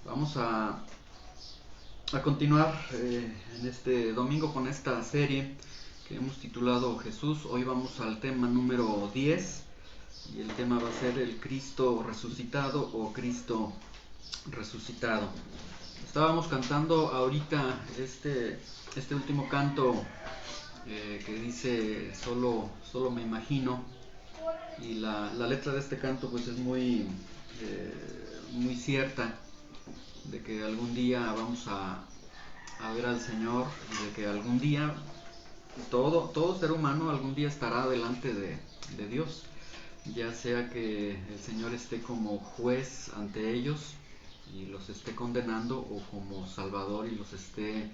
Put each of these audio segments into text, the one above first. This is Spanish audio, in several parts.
Vamos a continuar en este domingo con esta serie que hemos titulado Jesús. Hoy vamos al tema número 10 y el tema va a ser el Cristo resucitado o Cristo resucitado. Estábamos cantando ahorita este último canto que dice solo me imagino, y la letra de este canto pues es muy cierta, de que algún día vamos a ver al Señor, y de que algún día todo ser humano algún día estará delante de Dios, ya sea que el Señor esté como juez ante ellos y los esté condenando, o como Salvador y los esté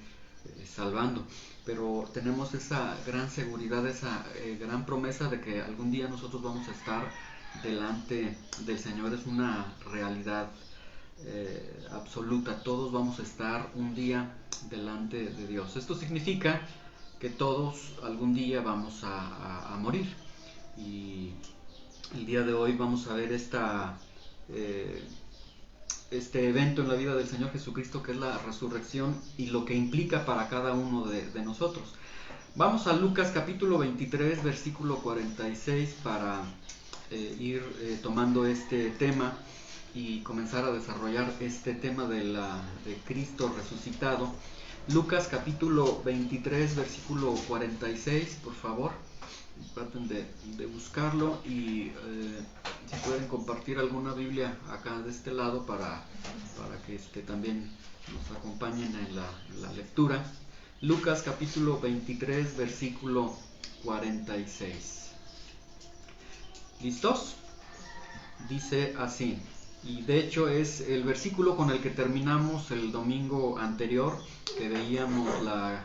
salvando. Pero tenemos esa gran seguridad, esa gran promesa de que algún día nosotros vamos a estar delante del Señor. Es una realidad absoluta. Todos vamos a estar un día delante de Dios. Esto significa que todos algún día vamos a morir. Y el día de hoy vamos a ver este evento en la vida del Señor Jesucristo, que es la resurrección, y lo que implica para cada uno de nosotros. Vamos a Lucas capítulo 23, versículo 46, para ir tomando este tema y comenzar a desarrollar este tema de Cristo resucitado. Lucas capítulo 23, versículo 46, por favor. Traten de buscarlo, y si pueden compartir alguna Biblia acá de este lado para que también nos acompañen en la lectura. Lucas capítulo 23, versículo 46. ¿Listos? Dice así, y de hecho es el versículo con el que terminamos el domingo anterior, que veíamos la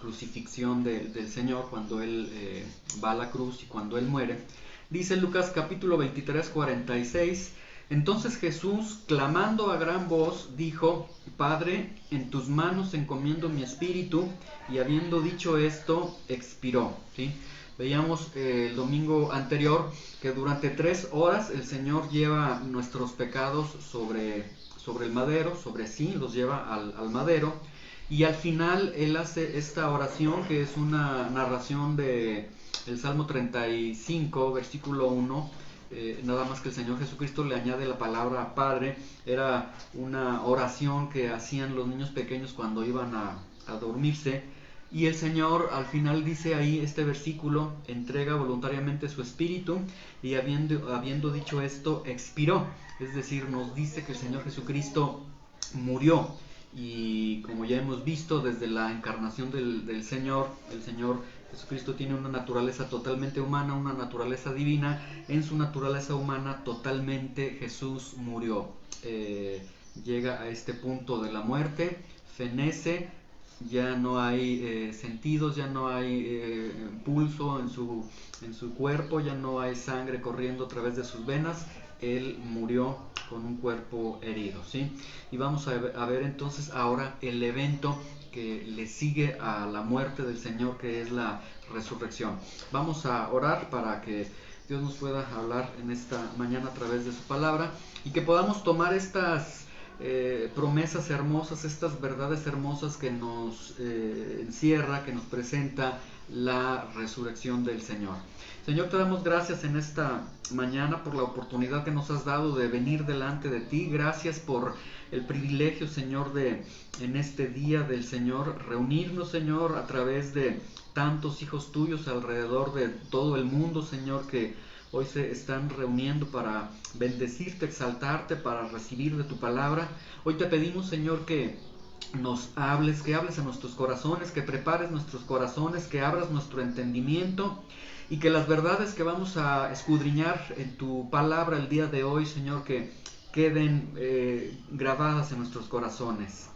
crucifixión del Señor, cuando Él va a la cruz y cuando Él muere. Dice Lucas capítulo 23, 46, entonces Jesús, clamando a gran voz, dijo, Padre, en tus manos encomiendo mi espíritu, y habiendo dicho esto, expiró. ¿Sí? Veíamos el domingo anterior que durante 3 horas el Señor lleva nuestros pecados sobre el madero, sobre sí, los lleva al madero. Y al final Él hace esta oración, que es una narración del Salmo 35, versículo 1. Nada más que el Señor Jesucristo le añade la palabra Padre. Era una oración que hacían los niños pequeños cuando iban a dormirse. Y el Señor al final dice ahí, este versículo, entrega voluntariamente su espíritu, y habiendo dicho esto, expiró. Es decir, nos dice que el Señor Jesucristo murió. Y como ya hemos visto desde la encarnación del Señor, el Señor Jesucristo tiene una naturaleza totalmente humana, una naturaleza divina. En su naturaleza humana totalmente Jesús murió. Llega a este punto de la muerte, fenece, ya no hay sentidos, ya no hay pulso en su cuerpo, ya no hay sangre corriendo a través de sus venas. Él murió con un cuerpo herido, ¿sí? Y vamos a ver entonces ahora el evento que le sigue a la muerte del Señor, que es la resurrección. Vamos a orar para que Dios nos pueda hablar en esta mañana a través de su palabra, y que podamos tomar estas promesas hermosas, estas verdades hermosas que nos encierra, que nos presenta la resurrección del Señor. Señor, te damos gracias en esta mañana por la oportunidad que nos has dado de venir delante de ti. Gracias por el privilegio, Señor, de en este día del Señor reunirnos, Señor, a través de tantos hijos tuyos alrededor de todo el mundo, Señor, que hoy se están reuniendo para bendecirte, exaltarte, para recibir de tu palabra. Hoy te pedimos, Señor, que nos hables, que hables a nuestros corazones, que prepares nuestros corazones, que abras nuestro entendimiento, y que las verdades que vamos a escudriñar en tu palabra el día de hoy, Señor, que queden grabadas en nuestros corazones.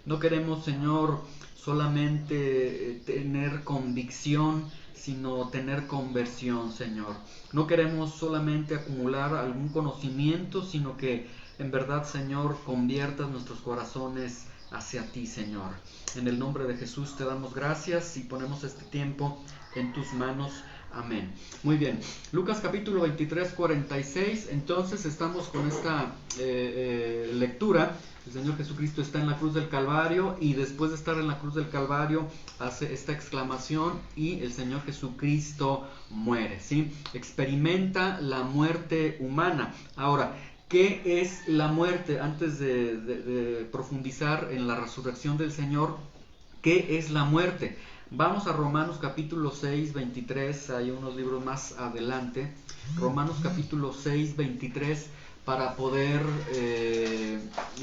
No queremos, Señor, solamente tener convicción, sino tener conversión, Señor. No queremos solamente acumular algún conocimiento, sino que en verdad, Señor, conviertas nuestros corazones hacia ti, Señor. En el nombre de Jesús te damos gracias y ponemos este tiempo en tus manos. Amén. Muy bien. Lucas capítulo 23, 46. Entonces estamos con esta lectura El Señor Jesucristo está en la cruz del Calvario y después de estar en la cruz del Calvario hace esta exclamación y el Señor Jesucristo muere, ¿sí? Experimenta la muerte humana. Ahora, ¿qué es la muerte? Antes de profundizar en la resurrección del Señor, ¿qué es la muerte? Vamos a Romanos capítulo 6, 23, hay unos libros más adelante. Romanos capítulo 6, 23, para poder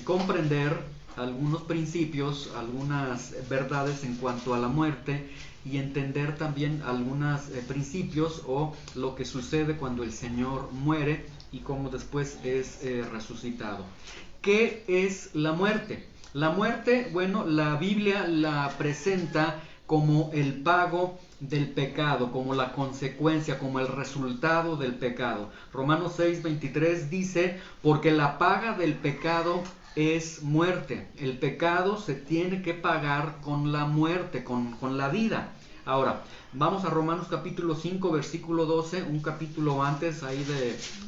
comprender algunos principios, algunas verdades en cuanto a la muerte y entender también algunos principios o lo que sucede cuando el Señor muere y cómo después es resucitado. ¿Qué es la muerte? La muerte, bueno, la Biblia la presenta como el pago del pecado, como la consecuencia, como el resultado del pecado. Romanos 6:23 dice, porque la paga del pecado es muerte. El pecado se tiene que pagar con la muerte, con la vida. Ahora, vamos a Romanos capítulo 5, versículo 12, un capítulo antes ahí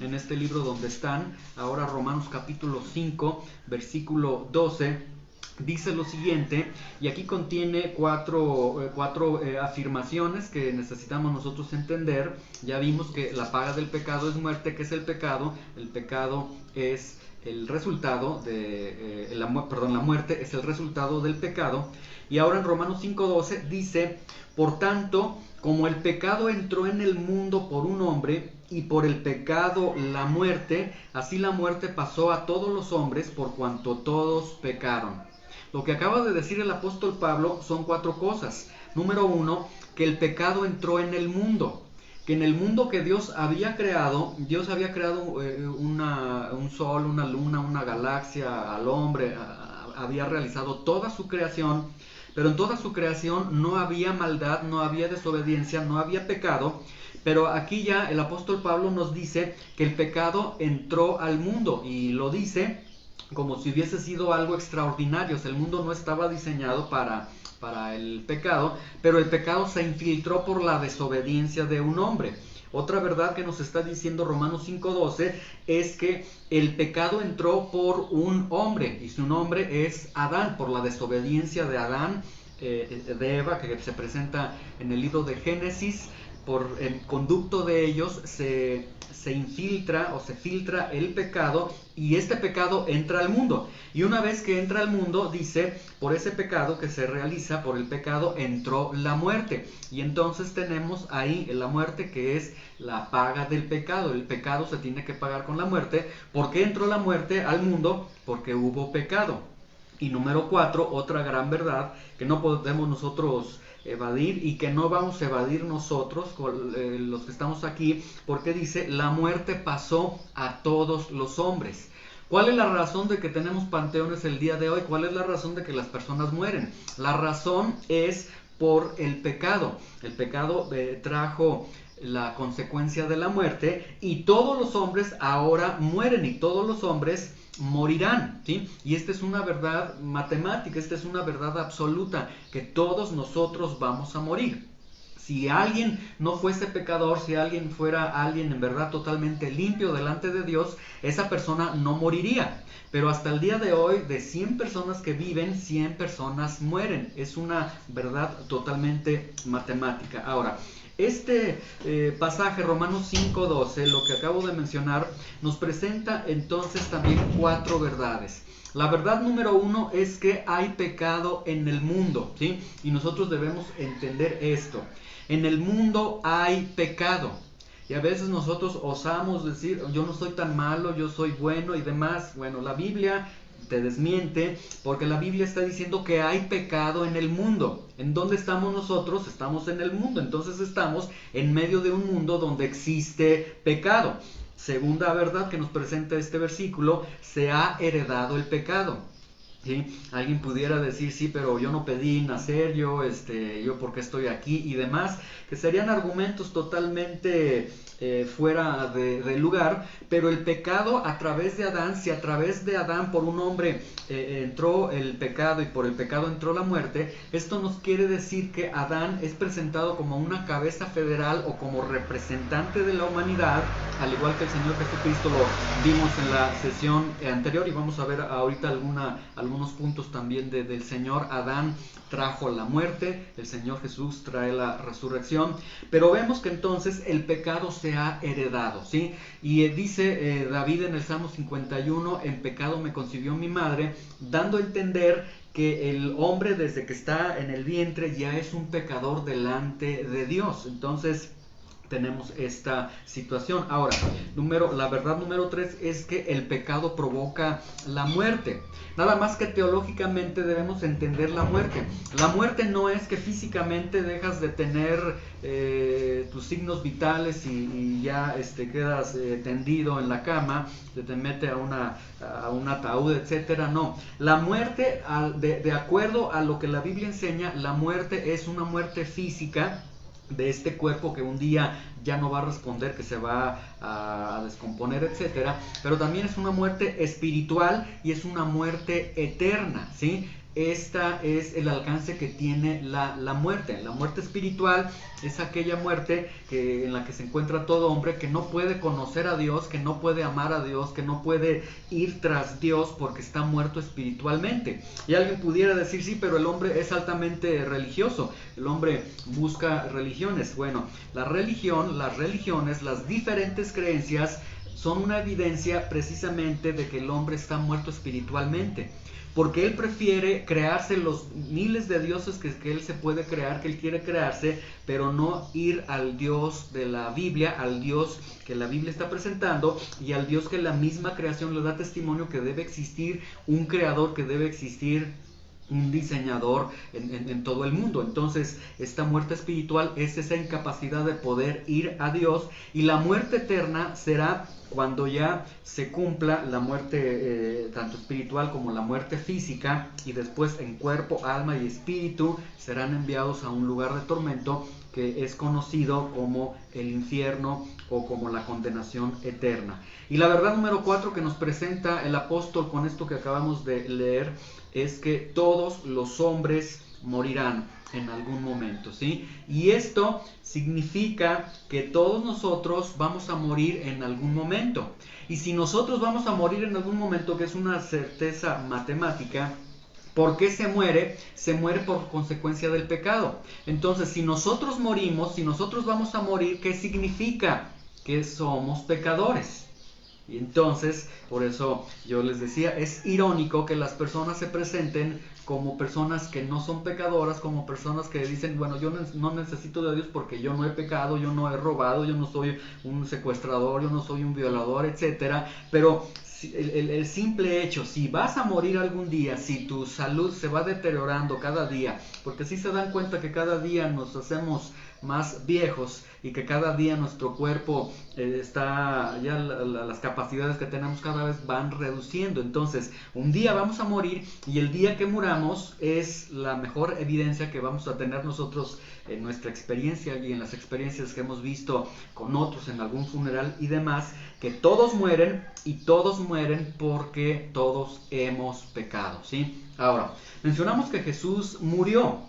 en este libro donde están. Ahora Romanos capítulo 5, versículo 12. Dice lo siguiente, y aquí contiene cuatro afirmaciones que necesitamos nosotros entender. Ya vimos que la paga del pecado es muerte. ¿Qué es el pecado? El pecado es el resultado de, la muerte es el resultado del pecado. Y ahora en Romanos 5:12 dice, por tanto, como el pecado entró en el mundo por un hombre, y por el pecado la muerte, así la muerte pasó a todos los hombres por cuanto todos pecaron. Lo que acaba de decir el apóstol Pablo son cuatro cosas. Número uno, que el pecado entró en el mundo. Que en el mundo que Dios había creado un sol, una luna, una galaxia, al hombre, había realizado toda su creación, pero en toda su creación no había maldad, no había desobediencia, no había pecado. Pero aquí ya el apóstol Pablo nos dice que el pecado entró al mundo y lo dice como si hubiese sido algo extraordinario. O sea, el mundo no estaba diseñado para el pecado, pero el pecado se infiltró por la desobediencia de un hombre. Otra verdad que nos está diciendo Romanos 5:12 es que el pecado entró por un hombre, y su nombre es Adán, por la desobediencia de Adán, de Eva, que se presenta en el libro de Génesis. Por el conducto de ellos se infiltra o se filtra el pecado, y este pecado entra al mundo. Y una vez que entra al mundo, dice, por ese pecado que se realiza, por el pecado entró la muerte. Y entonces tenemos ahí la muerte, que es la paga del pecado. El pecado se tiene que pagar con la muerte. ¿Por qué entró la muerte al mundo? Porque hubo pecado. Y número 4, otra gran verdad que no podemos nosotros evadir y que no vamos a evadir nosotros, los que estamos aquí, porque dice, la muerte pasó a todos los hombres. ¿Cuál es la razón de que tenemos panteones el día de hoy? ¿Cuál es la razón de que las personas mueren? La razón es por el pecado. El pecado trajo la consecuencia de la muerte, y todos los hombres ahora mueren, y todos los hombres morirán, ¿sí? Y esta es una verdad matemática, esta es una verdad absoluta, que todos nosotros vamos a morir. Si alguien no fuese pecador, si alguien fuera alguien en verdad totalmente limpio delante de Dios, esa persona no moriría. Pero hasta el día de hoy, de 100 personas que viven, 100 personas mueren. Es una verdad totalmente matemática. Ahora, este pasaje, Romanos 5:12, lo que acabo de mencionar, nos presenta entonces también 4 verdades. La verdad número 1 es que hay pecado en el mundo, ¿sí? Y nosotros debemos entender esto. En el mundo hay pecado. Y a veces nosotros osamos decir, yo no soy tan malo, yo soy bueno y demás. Bueno, la Biblia te desmiente, porque la Biblia está diciendo que hay pecado en el mundo. ¿En dónde estamos nosotros? Estamos en el mundo. Entonces estamos en medio de un mundo donde existe pecado. Segunda verdad que nos presenta este versículo, se ha heredado el pecado. ¿sí? Alguien pudiera decir, sí, pero yo no pedí nacer, yo por qué estoy aquí y demás, que serían argumentos totalmente fuera de lugar, pero el pecado a través de Adán, si a través de Adán por un hombre entró el pecado y por el pecado entró la muerte, esto nos quiere decir que Adán es presentado como una cabeza federal o como representante de la humanidad, al igual que el Señor Jesucristo lo vimos en la sesión anterior, y vamos a ver ahorita algunos puntos también del Señor. Adán trajo la muerte, el Señor Jesús trae la resurrección, pero vemos que entonces el pecado se ha heredado, ¿sí? Y dice David en el Salmo 51, en pecado me concibió mi madre, dando a entender que el hombre desde que está en el vientre ya es un pecador delante de Dios. Entonces tenemos esta situación. Ahora, la verdad número 3 es que el pecado provoca la muerte. Nada más que teológicamente debemos entender la muerte. La muerte no es que físicamente dejas de tener tus signos vitales y ya quedas tendido en la cama, se te mete a un ataúd, etcétera. No, la muerte, de acuerdo a lo que la Biblia enseña, la muerte es una muerte física de este cuerpo que un día ya no va a responder, que se va a descomponer, etcétera, pero también es una muerte espiritual y es una muerte eterna, ¿sí? Esta es el alcance que tiene la muerte. La muerte espiritual es aquella muerte en la que se encuentra todo hombre que no puede conocer a Dios, que no puede amar a Dios, que no puede ir tras Dios porque está muerto espiritualmente. Y alguien pudiera decir, sí, pero el hombre es altamente religioso, el hombre busca religiones. Bueno, las religiones, las diferentes creencias son una evidencia precisamente de que el hombre está muerto espiritualmente, porque él prefiere crearse los miles de dioses que él se puede crear, que él quiere crearse, pero no ir al Dios de la Biblia, al Dios que la Biblia está presentando y al Dios que la misma creación le da testimonio que debe existir un creador, que debe existir un diseñador en todo el mundo. Entonces esta muerte espiritual es esa incapacidad de poder ir a Dios, y la muerte eterna será cuando ya se cumpla la muerte tanto espiritual como la muerte física, y después en cuerpo, alma y espíritu serán enviados a un lugar de tormento que es conocido como el infierno o como la condenación eterna. Y la verdad número 4 que nos presenta el apóstol con esto que acabamos de leer es que todos los hombres morirán en algún momento, ¿sí? Y esto significa que todos nosotros vamos a morir en algún momento. Y si nosotros vamos a morir en algún momento, que es una certeza matemática, ¿por qué se muere? Se muere por consecuencia del pecado. Entonces, si nosotros morimos, si nosotros vamos a morir, ¿qué significa? Que somos pecadores. Y entonces, por eso yo les decía, es irónico que las personas se presenten como personas que no son pecadoras, como personas que dicen, bueno, yo no necesito de Dios porque yo no he pecado, yo no he robado, yo no soy un secuestrador, yo no soy un violador, etcétera. Pero el simple hecho, si vas a morir algún día, si tu salud se va deteriorando cada día, porque si se dan cuenta que cada día nos hacemos más viejos y que cada día nuestro cuerpo está, ya las capacidades que tenemos cada vez van reduciendo. Entonces, un día vamos a morir, y el día que muramos es la mejor evidencia que vamos a tener nosotros en nuestra experiencia y en las experiencias que hemos visto con otros en algún funeral y demás, que todos mueren, y todos mueren porque todos hemos pecado, ¿sí? Ahora, mencionamos que Jesús murió,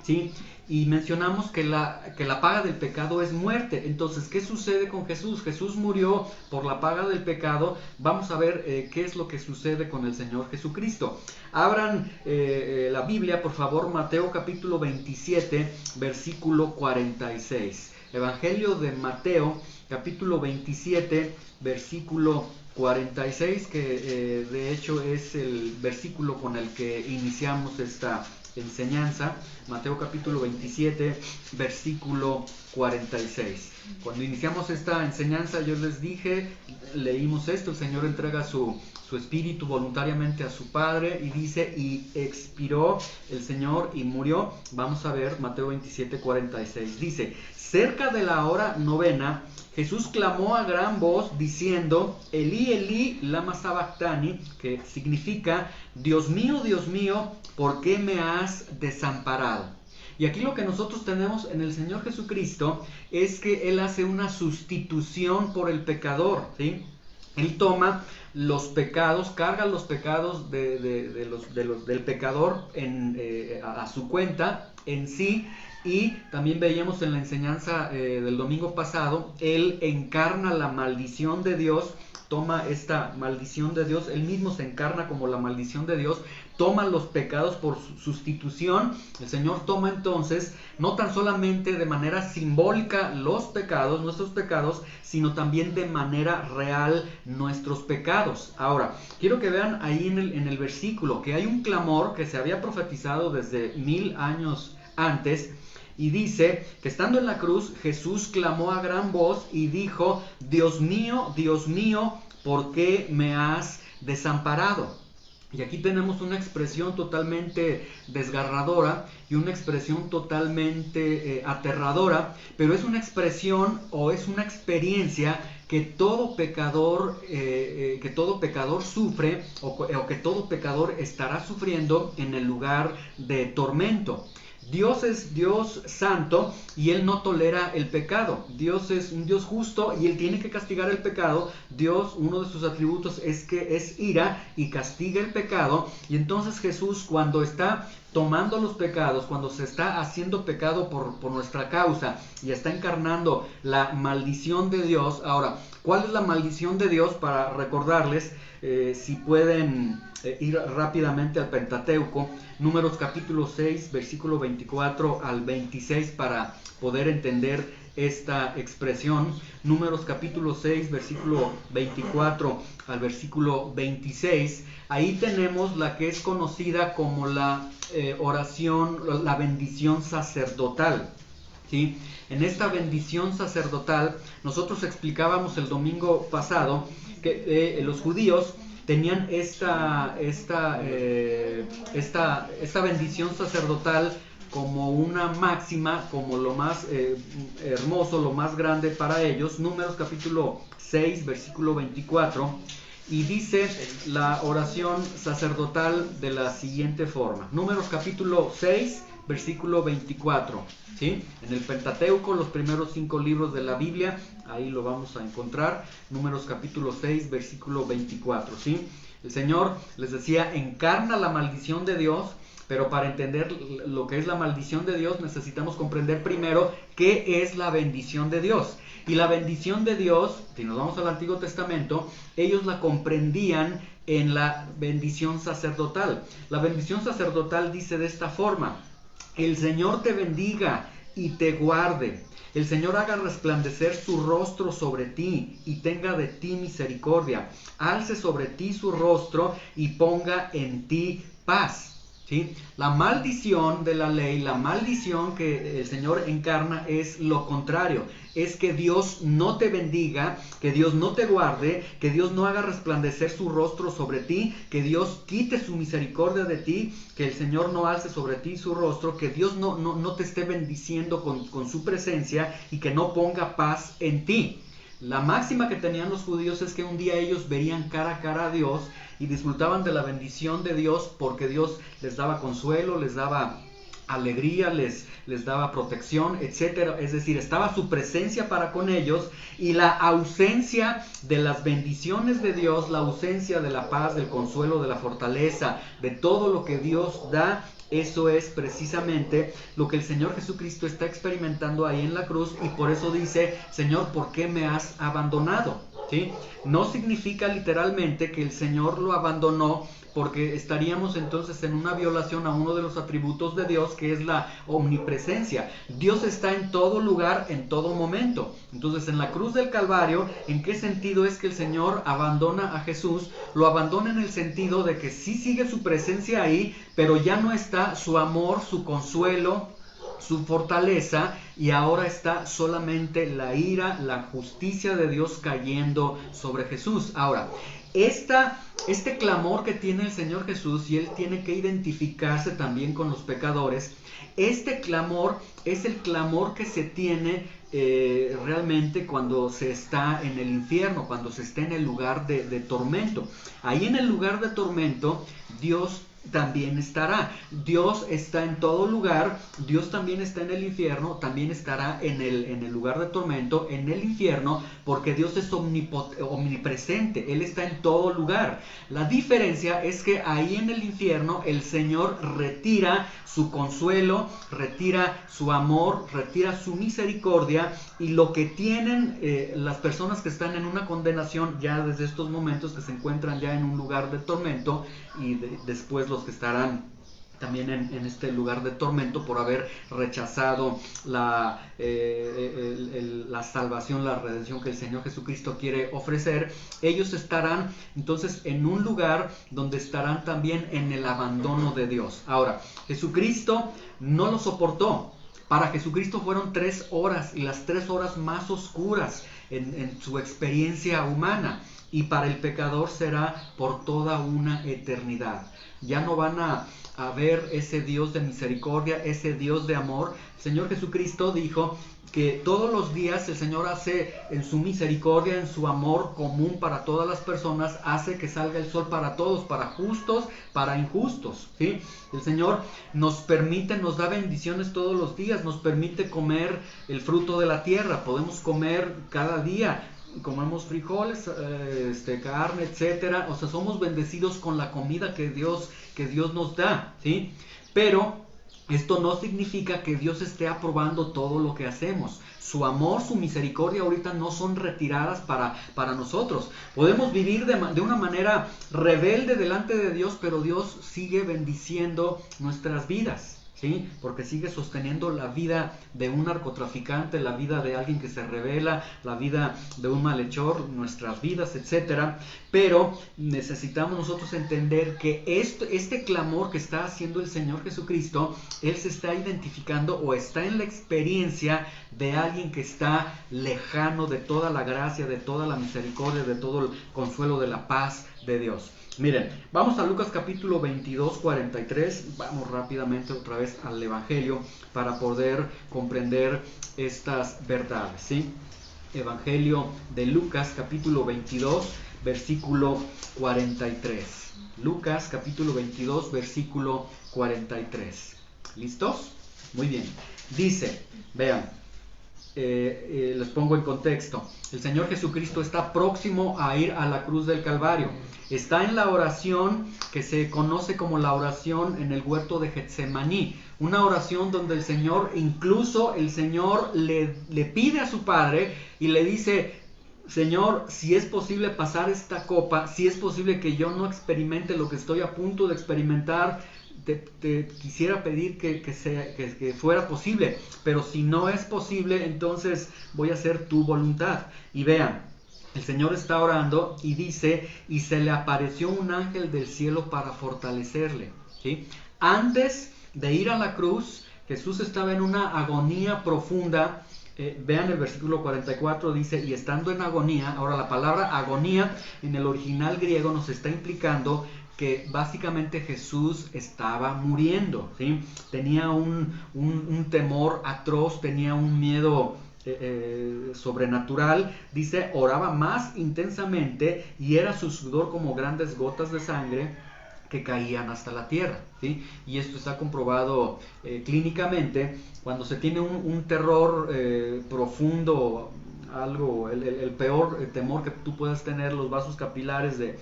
¿sí? Y mencionamos que la paga del pecado es muerte. Entonces, ¿qué sucede con Jesús? Jesús murió por la paga del pecado. Vamos a ver qué es lo que sucede con el Señor Jesucristo. Abran la Biblia, por favor, Mateo capítulo 27, versículo 46. Evangelio de Mateo, capítulo 27, versículo 46, que de hecho es el versículo con el que iniciamos esta enseñanza. Mateo capítulo 27, versículo 46. Cuando iniciamos esta enseñanza, yo les dije, leímos esto: el Señor entrega su espíritu voluntariamente a su Padre, y dice, y expiró el Señor y murió. Vamos a ver Mateo 27, 46. Dice: cerca de la hora novena, Jesús clamó a gran voz diciendo, Elí, Elí, lama sabactani, que significa, Dios mío, ¿por qué me has desamparado? Y aquí lo que nosotros tenemos en el Señor Jesucristo es que Él hace una sustitución por el pecador, ¿sí? Él toma los pecados, carga los pecados del pecador a su cuenta, en sí, y también veíamos en la enseñanza del domingo pasado, Él encarna la maldición de Dios, toma esta maldición de Dios, Él mismo se encarna como la maldición de Dios, toma los pecados por sustitución. El Señor toma entonces, no tan solamente de manera simbólica los pecados, nuestros pecados, sino también de manera real nuestros pecados. Ahora, quiero que vean ahí en el versículo que hay un clamor que se había profetizado desde 1000 años antes, y dice que estando en la cruz, Jesús clamó a gran voz y dijo, Dios mío, ¿por qué me has desamparado? Y aquí tenemos una expresión totalmente desgarradora y una expresión totalmente aterradora, pero es una expresión o es una experiencia que todo pecador sufre o que todo pecador estará sufriendo en el lugar de tormento. Dios es Dios santo y Él no tolera el pecado. Dios es un Dios justo y Él tiene que castigar el pecado. Dios, uno de sus atributos es que es ira y castiga el pecado. Y entonces Jesús, cuando está tomando los pecados, cuando se está haciendo pecado por nuestra causa y está encarnando la maldición de Dios. Ahora, ¿cuál es la maldición de Dios? Para recordarles, si pueden ir rápidamente al Pentateuco, Números capítulo 6, versículo 24 al 26, para poder entender esta expresión. Números capítulo 6, versículo 24 al versículo 26. Ahí tenemos la que es conocida como la oración, la bendición sacerdotal, ¿sí? En esta bendición sacerdotal, nosotros explicábamos el domingo pasado que los judíos tenían esta bendición sacerdotal como una máxima, como lo más hermoso, lo más grande para ellos. Números capítulo 6, versículo 24, y dice la oración sacerdotal de la siguiente forma. Números capítulo 6, versículo 24, ¿sí? En el Pentateuco, los primeros 5 libros de la Biblia, ahí lo vamos a encontrar. Números capítulo 6, versículo 24, ¿sí? El Señor, les decía, encarna la maldición de Dios, pero para entender lo que es la maldición de Dios necesitamos comprender primero qué es la bendición de Dios. Y la bendición de Dios, si nos vamos al Antiguo Testamento, ellos la comprendían en la bendición sacerdotal. La bendición sacerdotal dice de esta forma: el Señor te bendiga y te guarde. El Señor haga resplandecer su rostro sobre ti y tenga de ti misericordia. Alce sobre ti su rostro y ponga en ti paz. ¿Sí? La maldición de la ley, la maldición que el Señor encarna es lo contrario. Es que Dios no te bendiga, que Dios no te guarde, que Dios no haga resplandecer su rostro sobre ti, que Dios quite su misericordia de ti, que el Señor no alce sobre ti su rostro, que Dios no te esté bendiciendo con su presencia y que no ponga paz en ti. La máxima que tenían los judíos es que un día ellos verían cara a cara a Dios y disfrutaban de la bendición de Dios porque Dios les daba consuelo, les daba alegría, les daba protección, etcétera. Es decir, estaba su presencia para con ellos, y la ausencia de las bendiciones de Dios, la ausencia de la paz, del consuelo, de la fortaleza, de todo lo que Dios da, eso es precisamente lo que el Señor Jesucristo está experimentando ahí en la cruz, y por eso dice: Señor, ¿por qué me has abandonado? ¿Sí? No significa literalmente que el Señor lo abandonó, porque estaríamos entonces en una violación a uno de los atributos de Dios, que es la omnipresencia. Dios está en todo lugar, en todo momento. Entonces, en la cruz del Calvario, ¿en qué sentido es que el Señor abandona a Jesús? Lo abandona en el sentido de que sí sigue su presencia ahí, pero ya no está su amor, su consuelo, su fortaleza, y ahora está solamente la ira, la justicia de Dios cayendo sobre Jesús. Ahora, Este clamor que tiene el Señor Jesús, y Él tiene que identificarse también con los pecadores, este clamor es el clamor que se tiene realmente cuando se está en el infierno, cuando se está en el lugar de tormento. Ahí en el lugar de tormento, Dios también estará. Dios está en todo lugar, Dios también está en el infierno, también estará en el lugar de tormento, en el infierno, porque Dios es omnipresente, Él está en todo lugar. La diferencia es que ahí en el infierno el Señor retira su consuelo, retira su amor, retira su misericordia, y lo que tienen las personas que están en una condenación ya desde estos momentos, que se encuentran ya en un lugar de tormento, y después los que estarán también en este lugar de tormento por haber rechazado la salvación, la redención que el Señor Jesucristo quiere ofrecer, ellos estarán entonces en un lugar donde estarán también en el abandono de Dios. Ahora, Jesucristo no lo soportó. Para Jesucristo fueron 3 horas, y las 3 horas más oscuras en su experiencia humana, y para el pecador será por toda una eternidad. Ya no van a ver ese Dios de misericordia, ese Dios de amor. El Señor Jesucristo dijo que todos los días el Señor hace en su misericordia, en su amor común para todas las personas, hace que salga el sol para todos, para justos, para injustos, ¿sí? El Señor nos permite, nos da bendiciones todos los días, nos permite comer el fruto de la tierra, podemos comer cada día, comemos frijoles, carne, etcétera. O sea, somos bendecidos con la comida que Dios nos da, ¿sí? Pero esto no significa que Dios esté aprobando todo lo que hacemos. Su amor, su misericordia ahorita no son retiradas para nosotros. Podemos vivir de una manera rebelde delante de Dios, pero Dios sigue bendiciendo nuestras vidas, ¿sí? Porque sigue sosteniendo la vida de un narcotraficante, la vida de alguien que se rebela, la vida de un malhechor, nuestras vidas, etcétera. Pero necesitamos nosotros entender que este clamor que está haciendo el Señor Jesucristo, Él se está identificando o está en la experiencia de alguien que está lejano de toda la gracia, de toda la misericordia, de todo el consuelo, de la paz de Dios. Miren, vamos a Lucas capítulo 22, 43, vamos rápidamente otra vez al Evangelio para poder comprender estas verdades, ¿sí? Evangelio de Lucas capítulo 22, versículo 43. Lucas capítulo 22, versículo 43. ¿Listos? Muy bien. Dice, vean, les pongo en contexto. El Señor Jesucristo está próximo a ir a la cruz del Calvario. Está en la oración que se conoce como la oración en el huerto de Getsemaní. Una oración donde el Señor le pide a su Padre y le dice: Señor, si es posible pasar esta copa, si es posible que yo no experimente lo que estoy a punto de experimentar, te quisiera pedir que fuera posible, pero si no es posible, entonces voy a hacer tu voluntad. Y vean, el Señor está orando y dice: y se le apareció un ángel del cielo para fortalecerle, ¿sí? Antes de ir a la cruz, Jesús estaba en una agonía profunda. Vean el versículo 44, dice: y estando en agonía. Ahora, la palabra agonía en el original griego nos está implicando que básicamente Jesús estaba muriendo, ¿sí? Tenía un temor atroz, tenía un miedo sobrenatural. Dice: oraba más intensamente y era su sudor como grandes gotas de sangre que caían hasta la tierra, ¿sí? Y esto está comprobado clínicamente. Cuando se tiene un terror profundo, algo, el peor temor que tú puedas tener, los vasos capilares de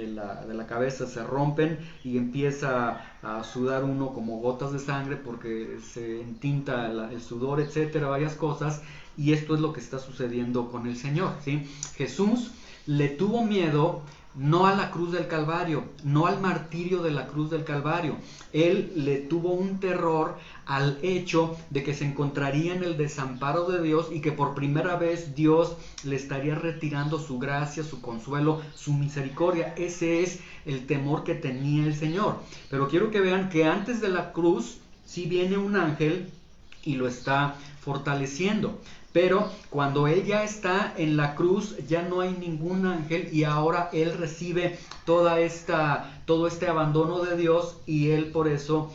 la cabeza se rompen y empieza a sudar uno como gotas de sangre porque se entinta el sudor, etcétera, varias cosas. Y esto es lo que está sucediendo con el Señor, ¿sí? Jesús le tuvo miedo no a la cruz del Calvario, no al martirio de la cruz del Calvario. Él le tuvo un terror al hecho de que se encontraría en el desamparo de Dios y que por primera vez Dios le estaría retirando su gracia, su consuelo, su misericordia. Ese es el temor que tenía el Señor. Pero quiero que vean que antes de la cruz sí viene un ángel y lo está fortaleciendo. Pero cuando Él ya está en la cruz, ya no hay ningún ángel y ahora Él recibe todo este abandono de Dios, y Él por eso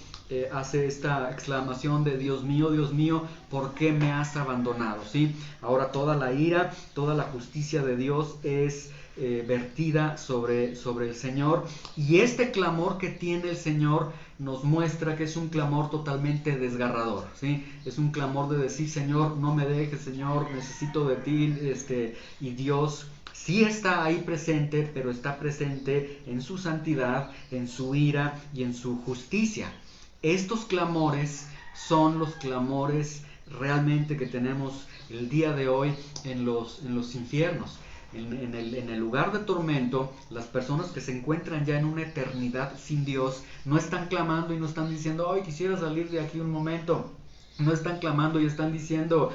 hace esta exclamación de Dios mío, ¿por qué me has abandonado? ¿Sí? Ahora toda la ira, toda la justicia de Dios es vertida sobre el Señor, y este clamor que tiene el Señor nos muestra que es un clamor totalmente desgarrador, ¿sí? Es un clamor de decir, Señor, no me dejes, Señor, necesito de ti, y Dios sí está ahí presente, pero está presente en su santidad, en su ira y en su justicia. Estos clamores son los clamores realmente que tenemos el día de hoy en los infiernos. En el lugar de tormento, las personas que se encuentran ya en una eternidad sin Dios no están clamando y no están diciendo, ay, quisiera salir de aquí un momento. No están clamando y están diciendo,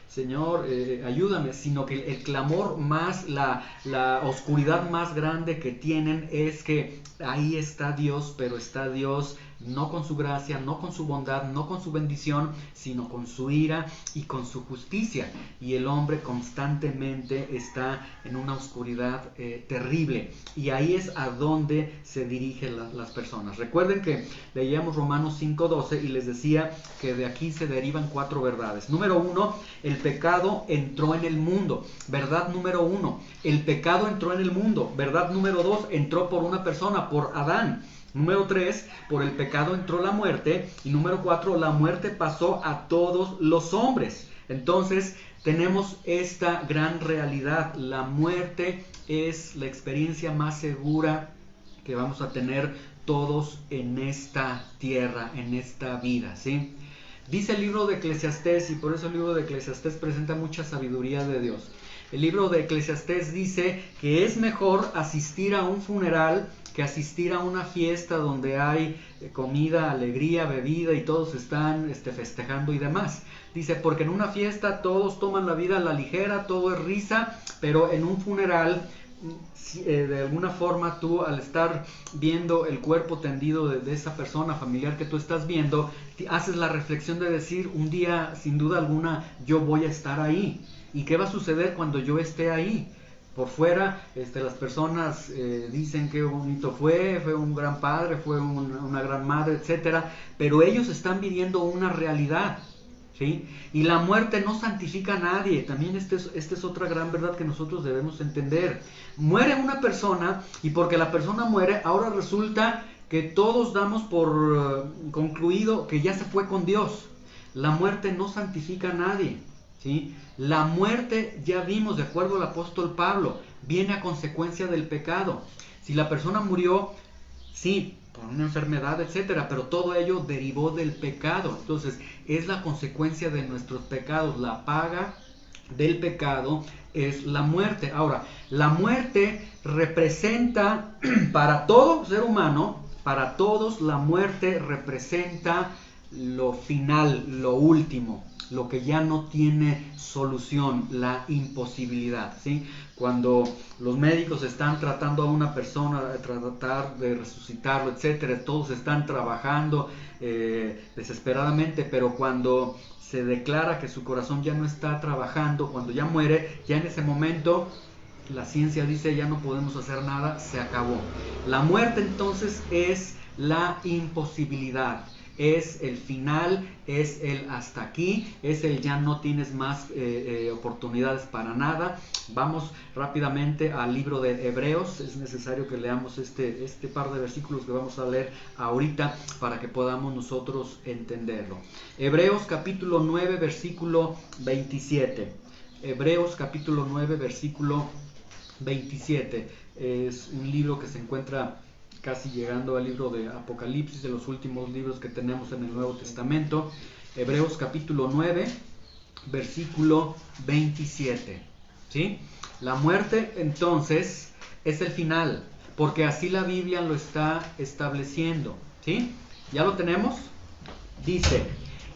Señor, ayúdame, sino que el clamor más, la oscuridad más grande que tienen es que ahí está Dios, pero está Dios no con su gracia, no con su bondad, no con su bendición, sino con su ira y con su justicia. Y el hombre constantemente está en una oscuridad terrible. Y ahí es a donde se dirigen las personas. Recuerden que leíamos Romanos 5:12 y les decía que de aquí se derivan 4 verdades. Número 1, el pecado entró en el mundo. Verdad número 1, el pecado entró en el mundo. Verdad número 2, entró por una persona, por Adán. Número 3, por el pecado entró la muerte. Y número 4, la muerte pasó a todos los hombres. Entonces tenemos esta gran realidad. La muerte es la experiencia más segura que vamos a tener todos en esta tierra, en esta vida, ¿sí? Dice el libro de Eclesiastés, y por eso el libro de Eclesiastés presenta mucha sabiduría de Dios. El libro de Eclesiastés dice que es mejor asistir a un funeral que asistir a una fiesta donde hay comida, alegría, bebida y todos están festejando y demás. Dice, porque en una fiesta todos toman la vida a la ligera, todo es risa, pero en un funeral, de alguna forma tú, al estar viendo el cuerpo tendido de esa persona familiar que tú estás viendo, haces la reflexión de decir, un día sin duda alguna yo voy a estar ahí. ¿Y qué va a suceder cuando yo esté ahí? Por fuera, las personas dicen qué bonito fue un gran padre, fue una gran madre, etcétera, pero ellos están viviendo una realidad, ¿sí? Y la muerte no santifica a nadie. También esta es otra gran verdad que nosotros debemos entender. Muere una persona, y porque la persona muere, ahora resulta que todos damos por concluido que ya se fue con Dios. La muerte no santifica a nadie, ¿sí? La muerte, ya vimos, de acuerdo al apóstol Pablo, viene a consecuencia del pecado. Si la persona murió, sí, por una enfermedad, etcétera, pero todo ello derivó del pecado. Entonces, es la consecuencia de nuestros pecados. La paga del pecado es la muerte. Ahora, la muerte representa para todo ser humano, para todos, la muerte representa lo final, lo último, lo que ya no tiene solución, la imposibilidad, ¿sí? Cuando los médicos están tratando a una persona, tratar de resucitarlo, etcétera, todos están trabajando desesperadamente, pero cuando se declara que su corazón ya no está trabajando, cuando ya muere, ya en ese momento la ciencia dice ya no podemos hacer nada, se acabó. La muerte entonces es la imposibilidad. Es el final, es el hasta aquí, es el ya no tienes más oportunidades para nada. Vamos rápidamente al libro de Hebreos. Es necesario que leamos este par de versículos que vamos a leer ahorita para que podamos nosotros entenderlo. Hebreos capítulo 9, versículo 27. Hebreos capítulo 9, versículo 27. Es un libro que se encuentra casi llegando al libro de Apocalipsis, de los últimos libros que tenemos en el Nuevo Testamento. Hebreos capítulo 9, versículo 27. ¿Sí? La muerte entonces es el final, porque así la Biblia lo está estableciendo. ¿Sí? ¿Ya lo tenemos? Dice,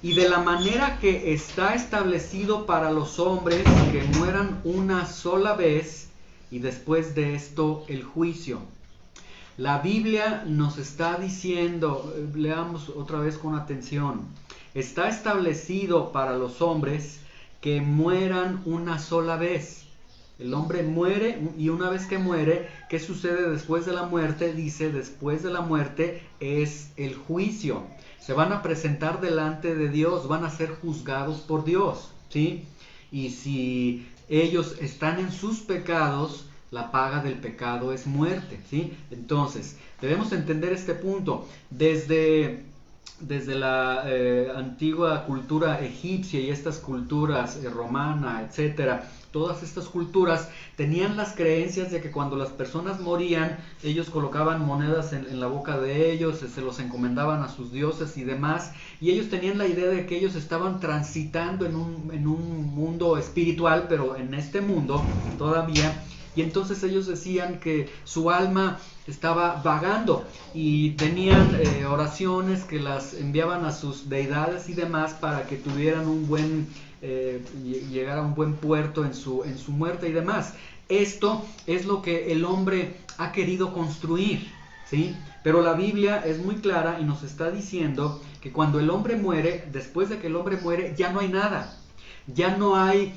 y de la manera que está establecido para los hombres que mueran una sola vez, y después de esto el juicio. La Biblia nos está diciendo, leamos otra vez con atención, está establecido para los hombres que mueran una sola vez. El hombre muere y una vez que muere, ¿qué sucede después de la muerte? Dice, después de la muerte es el juicio. Se van a presentar delante de Dios, van a ser juzgados por Dios, ¿sí? Y si ellos están en sus pecados, la paga del pecado es muerte, ¿sí? Entonces, debemos entender este punto. Desde la antigua cultura egipcia y estas culturas romana, etcétera, todas estas culturas tenían las creencias de que cuando las personas morían, ellos colocaban monedas en la boca de ellos, se los encomendaban a sus dioses y demás, y ellos tenían la idea de que ellos estaban transitando en un mundo espiritual, pero en este mundo todavía. Y entonces ellos decían que su alma estaba vagando y tenían oraciones que las enviaban a sus deidades y demás para que tuvieran un buen, llegar a un buen puerto en su muerte y demás. Esto es lo que el hombre ha querido construir, ¿sí? Pero la Biblia es muy clara y nos está diciendo que cuando el hombre muere, después de que el hombre muere, ya no hay nada. Ya no hay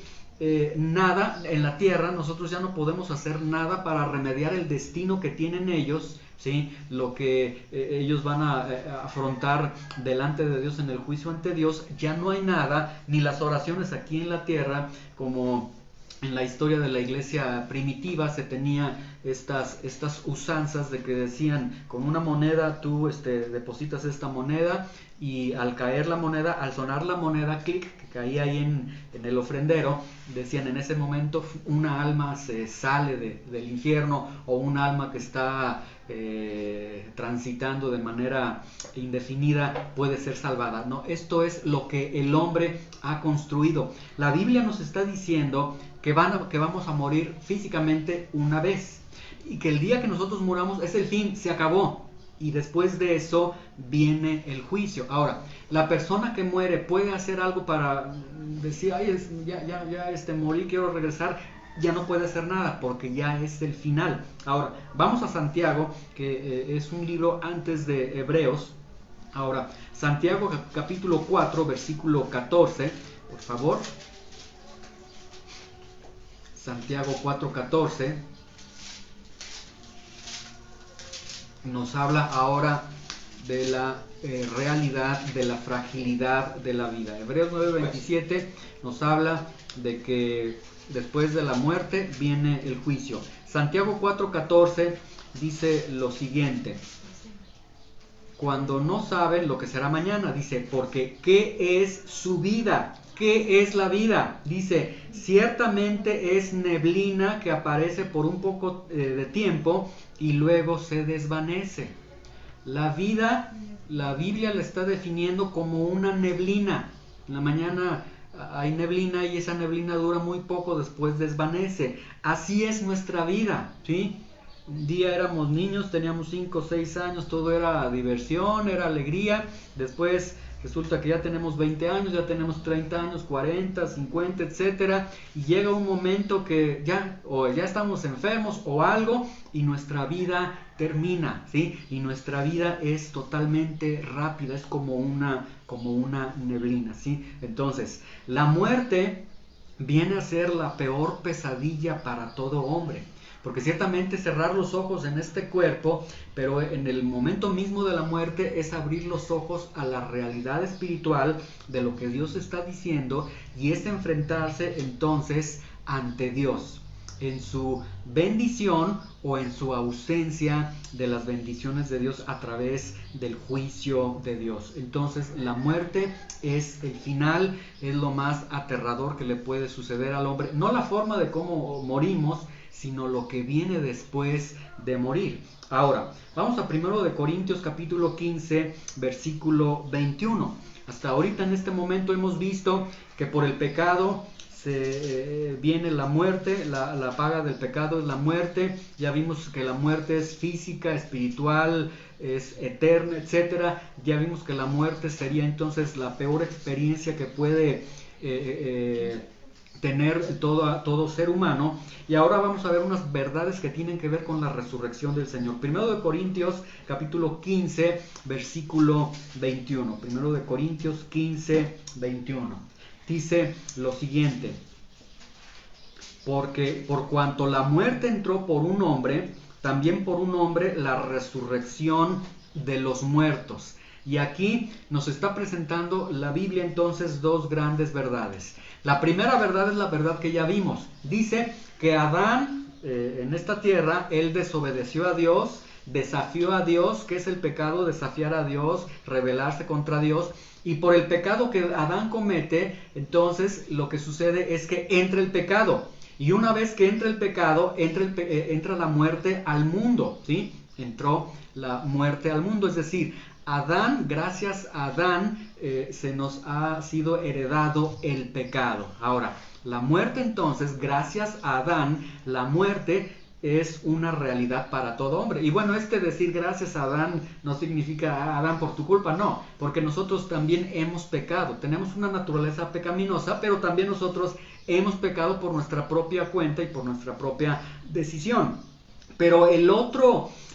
nada en la tierra, nosotros ya no podemos hacer nada para remediar el destino que tienen ellos, ¿sí? Lo que ellos van a afrontar delante de Dios en el juicio ante Dios, ya no hay nada, ni las oraciones aquí en la tierra, como en la historia de la iglesia primitiva se tenía estas usanzas de que decían, con una moneda tú depositas esta moneda y al caer la moneda, al sonar la moneda, clic, que caía ahí en el ofrendero, decían en ese momento una alma se sale del infierno o un alma que está transitando de manera indefinida puede ser salvada. No, esto es lo que el hombre ha construido. La Biblia nos está diciendo que vamos a morir físicamente una vez y que el día que nosotros muramos es el fin, se acabó. Y después de eso viene el juicio. Ahora, la persona que muere puede hacer algo para decir, ay, ya morí, quiero regresar. Ya no puede hacer nada porque ya es el final. Ahora, vamos a Santiago, que es un libro antes de Hebreos. Ahora, Santiago capítulo 4, versículo 14, por favor. Santiago 4:14 nos habla ahora de la realidad, de la fragilidad de la vida. Hebreos 9:27 nos habla de que después de la muerte viene el juicio. Santiago 4:14 dice lo siguiente: cuando no saben lo que será mañana, dice, porque ¿qué es su vida? ¿Qué es la vida? Dice, ciertamente es neblina que aparece por un poco de tiempo y luego se desvanece. La vida, la Biblia la está definiendo como una neblina. En la mañana hay neblina y esa neblina dura muy poco, después desvanece. Así es nuestra vida, ¿sí? Un día éramos niños, teníamos 5 o 6 años, todo era diversión, era alegría. Después resulta que ya tenemos 20 años, ya tenemos 30 años, 40, 50, etcétera, y llega un momento que ya estamos enfermos o algo y nuestra vida termina, ¿sí? Y nuestra vida es totalmente rápida, es como una neblina, ¿sí? Entonces, la muerte viene a ser la peor pesadilla para todo hombre. Porque ciertamente cerrar los ojos en este cuerpo, pero en el momento mismo de la muerte es abrir los ojos a la realidad espiritual de lo que Dios está diciendo y es enfrentarse entonces ante Dios en su bendición o en su ausencia de las bendiciones de Dios a través del juicio de Dios. Entonces la muerte es el final, es lo más aterrador que le puede suceder al hombre. No la forma de cómo morimos, sino lo que viene después de morir. Ahora, vamos a 1 Corintios capítulo 15, versículo 21. Hasta ahorita en este momento hemos visto que por el pecado viene la muerte, la paga del pecado es la muerte. Ya vimos que la muerte es física, espiritual, es eterna, etcétera. Ya vimos que la muerte sería entonces la peor experiencia que puede tener todo ser humano. Y ahora vamos a ver unas verdades que tienen que ver con la resurrección del Señor. 1 Corintios capítulo 15 versículo 21. 1 Corintios 15, 21. dice lo siguiente: porque por cuanto la muerte entró por un hombre, también por un hombre la resurrección de los muertos. Y aquí nos está presentando la Biblia entonces dos grandes verdades. La primera verdad es la verdad que ya vimos. Dice que Adán en esta tierra, él desobedeció a Dios, desafió a Dios. ¿Qué es el pecado? Desafiar a Dios, rebelarse contra Dios. Y por el pecado que Adán comete, entonces lo que sucede es que entra el pecado. Y una vez que entra el pecado, entra la muerte al mundo, ¿sí? Entró la muerte al mundo, es decir, Adán, gracias a Adán, se nos ha sido heredado el pecado. Ahora, la muerte entonces, gracias a Adán, la muerte es una realidad para todo hombre. Y bueno, decir gracias a Adán no significa Adán por tu culpa, no, porque nosotros también hemos pecado, tenemos una naturaleza pecaminosa, pero también nosotros hemos pecado por nuestra propia cuenta y por nuestra propia decisión. Pero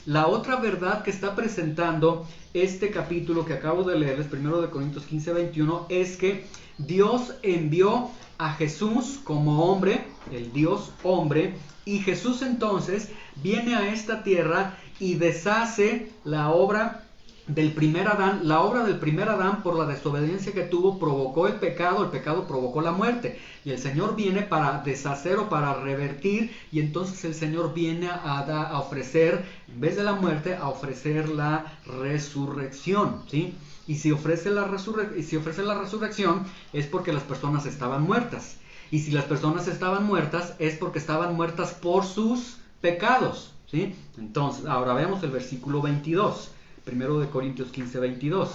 la otra verdad que está presentando este capítulo que acabo de leerles, 1 Corintios 15:21, es que Dios envió a Jesús como hombre, el Dios hombre, y Jesús entonces viene a esta tierra y deshace la obra del primer Adán. La obra del primer Adán, por la desobediencia que tuvo, provocó el pecado provocó la muerte, y el Señor viene para deshacer o para revertir, y entonces el Señor viene a ofrecer, en vez de la muerte, a ofrecer la resurrección, ¿sí? Y si ofrece la resurrección es porque las personas estaban muertas, y si las personas estaban muertas es porque estaban muertas por sus pecados, ¿sí? Entonces, ahora veamos el versículo 22. 1 Corintios 15:22.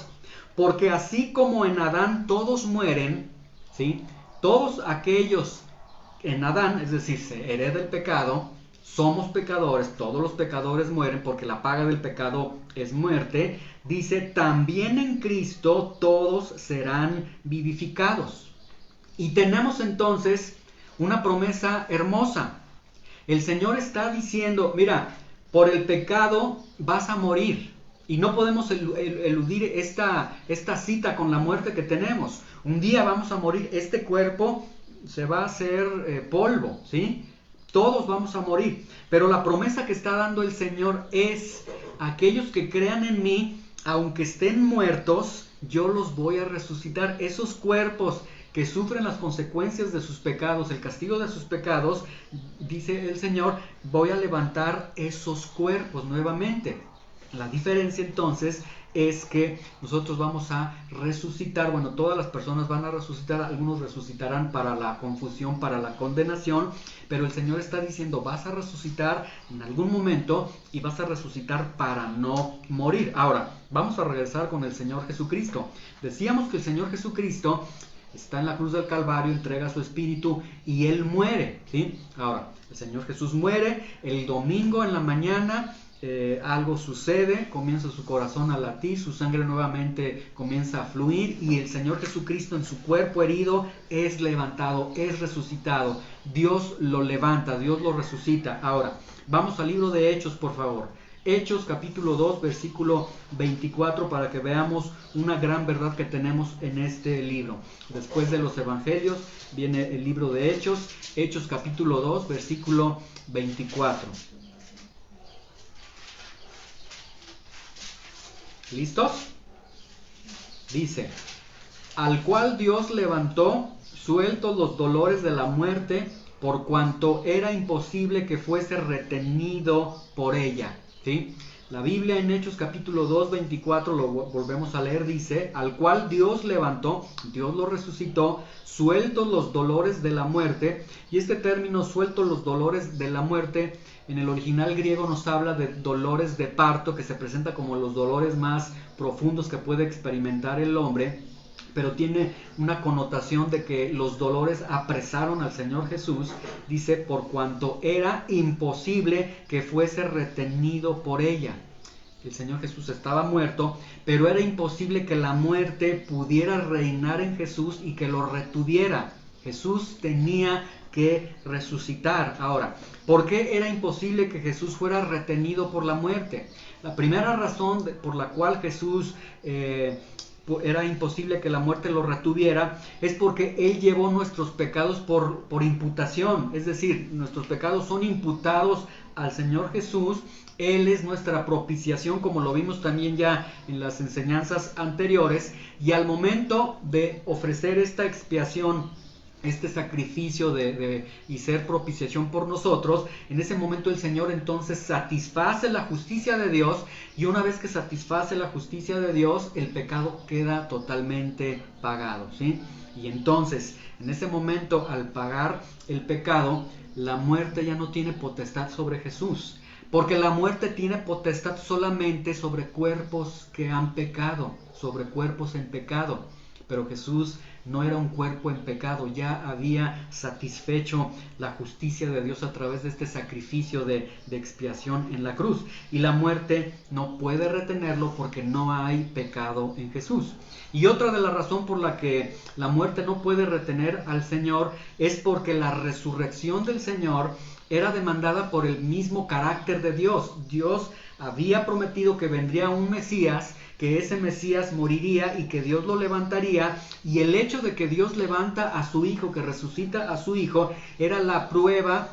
Porque así como en Adán todos mueren, ¿sí? Todos aquellos en Adán, es decir, se hereda el pecado, somos pecadores, todos los pecadores mueren porque la paga del pecado es muerte. Dice, también en Cristo todos serán vivificados. Y tenemos entonces una promesa hermosa. El Señor está diciendo, mira, por el pecado vas a morir. Y no podemos eludir esta cita con la muerte que tenemos. Un día vamos a morir, este cuerpo se va a hacer polvo, ¿sí? Todos vamos a morir. Pero la promesa que está dando el Señor es, aquellos que crean en mí, aunque estén muertos, yo los voy a resucitar. Esos cuerpos que sufren las consecuencias de sus pecados, el castigo de sus pecados, dice el Señor, voy a levantar esos cuerpos nuevamente. La diferencia entonces es que nosotros vamos a resucitar, bueno, todas las personas van a resucitar, algunos resucitarán para la confusión, para la condenación, pero el Señor está diciendo, vas a resucitar en algún momento y vas a resucitar para no morir. Ahora, vamos a regresar con el Señor Jesucristo. Decíamos que el Señor Jesucristo está en la cruz del Calvario, entrega su espíritu y Él muere, ¿sí? Ahora, el Señor Jesús muere, el domingo en la mañana algo sucede, comienza su corazón a latir, su sangre nuevamente comienza a fluir y el Señor Jesucristo en su cuerpo herido es levantado, es resucitado. Dios lo levanta, Dios lo resucita. Ahora, vamos al libro de Hechos, por favor. Hechos capítulo 2, versículo 24, para que veamos una gran verdad que tenemos en este libro. Después de los evangelios viene el libro de Hechos, Hechos capítulo 2, versículo 24. ¿Listos? Dice, al cual Dios levantó, sueltos los dolores de la muerte, por cuanto era imposible que fuese retenido por ella. ¿Sí? La Biblia en Hechos capítulo 2, 24, lo volvemos a leer, dice, al cual Dios levantó, Dios lo resucitó, sueltos los dolores de la muerte. Y este término, sueltos los dolores de la muerte, en el original griego nos habla de dolores de parto, que se presenta como los dolores más profundos que puede experimentar el hombre, pero tiene una connotación de que los dolores apresaron al Señor Jesús. Dice, por cuanto era imposible que fuese retenido por ella. El Señor Jesús estaba muerto, pero era imposible que la muerte pudiera reinar en Jesús y que lo retuviera. Jesús tenía que resucitar. Ahora, ¿por qué era imposible que Jesús fuera retenido por la muerte? La primera razón por la cual Jesús era imposible que la muerte lo retuviera, es porque Él llevó nuestros pecados por imputación, es decir, nuestros pecados son imputados al Señor Jesús. Él es nuestra propiciación, como lo vimos también ya en las enseñanzas anteriores, y al momento de ofrecer esta expiación, este sacrificio y ser propiciación por nosotros, en ese momento el Señor entonces satisface la justicia de Dios, y una vez que satisface la justicia de Dios, el pecado queda totalmente pagado, ¿sí? Y entonces, en ese momento, al pagar el pecado, la muerte ya no tiene potestad sobre Jesús, porque la muerte tiene potestad solamente sobre cuerpos que han pecado, sobre cuerpos en pecado. Pero Jesús no era un cuerpo en pecado, ya había satisfecho la justicia de Dios a través de este sacrificio de expiación en la cruz. Y la muerte no puede retenerlo porque no hay pecado en Jesús. Y otra de las razones por la que la muerte no puede retener al Señor es porque la resurrección del Señor era demandada por el mismo carácter de Dios. Dios había prometido que vendría un Mesías, que ese Mesías moriría y que Dios lo levantaría, y el hecho de que Dios levanta a su Hijo, que resucita a su Hijo, era la prueba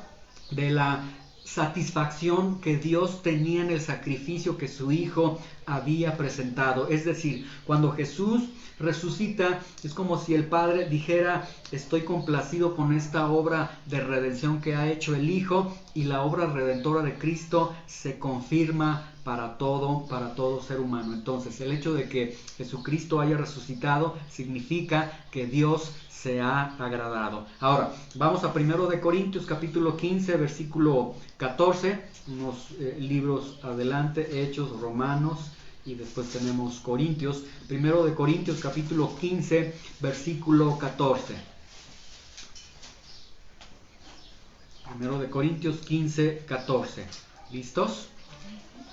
de la satisfacción que Dios tenía en el sacrificio que su Hijo había presentado. Es decir, cuando Jesús resucita, es como si el Padre dijera: estoy complacido con esta obra de redención que ha hecho el Hijo, y la obra redentora de Cristo se confirma para todo ser humano. Entonces, el hecho de que Jesucristo haya resucitado significa que Dios se ha agradado. Ahora, vamos a 1 de Corintios capítulo 15, versículo 14, unos libros adelante, Hechos, Romanos, y después tenemos Corintios. 1 de Corintios capítulo 15, versículo 14. 1 de Corintios 15, 14. ¿Listos?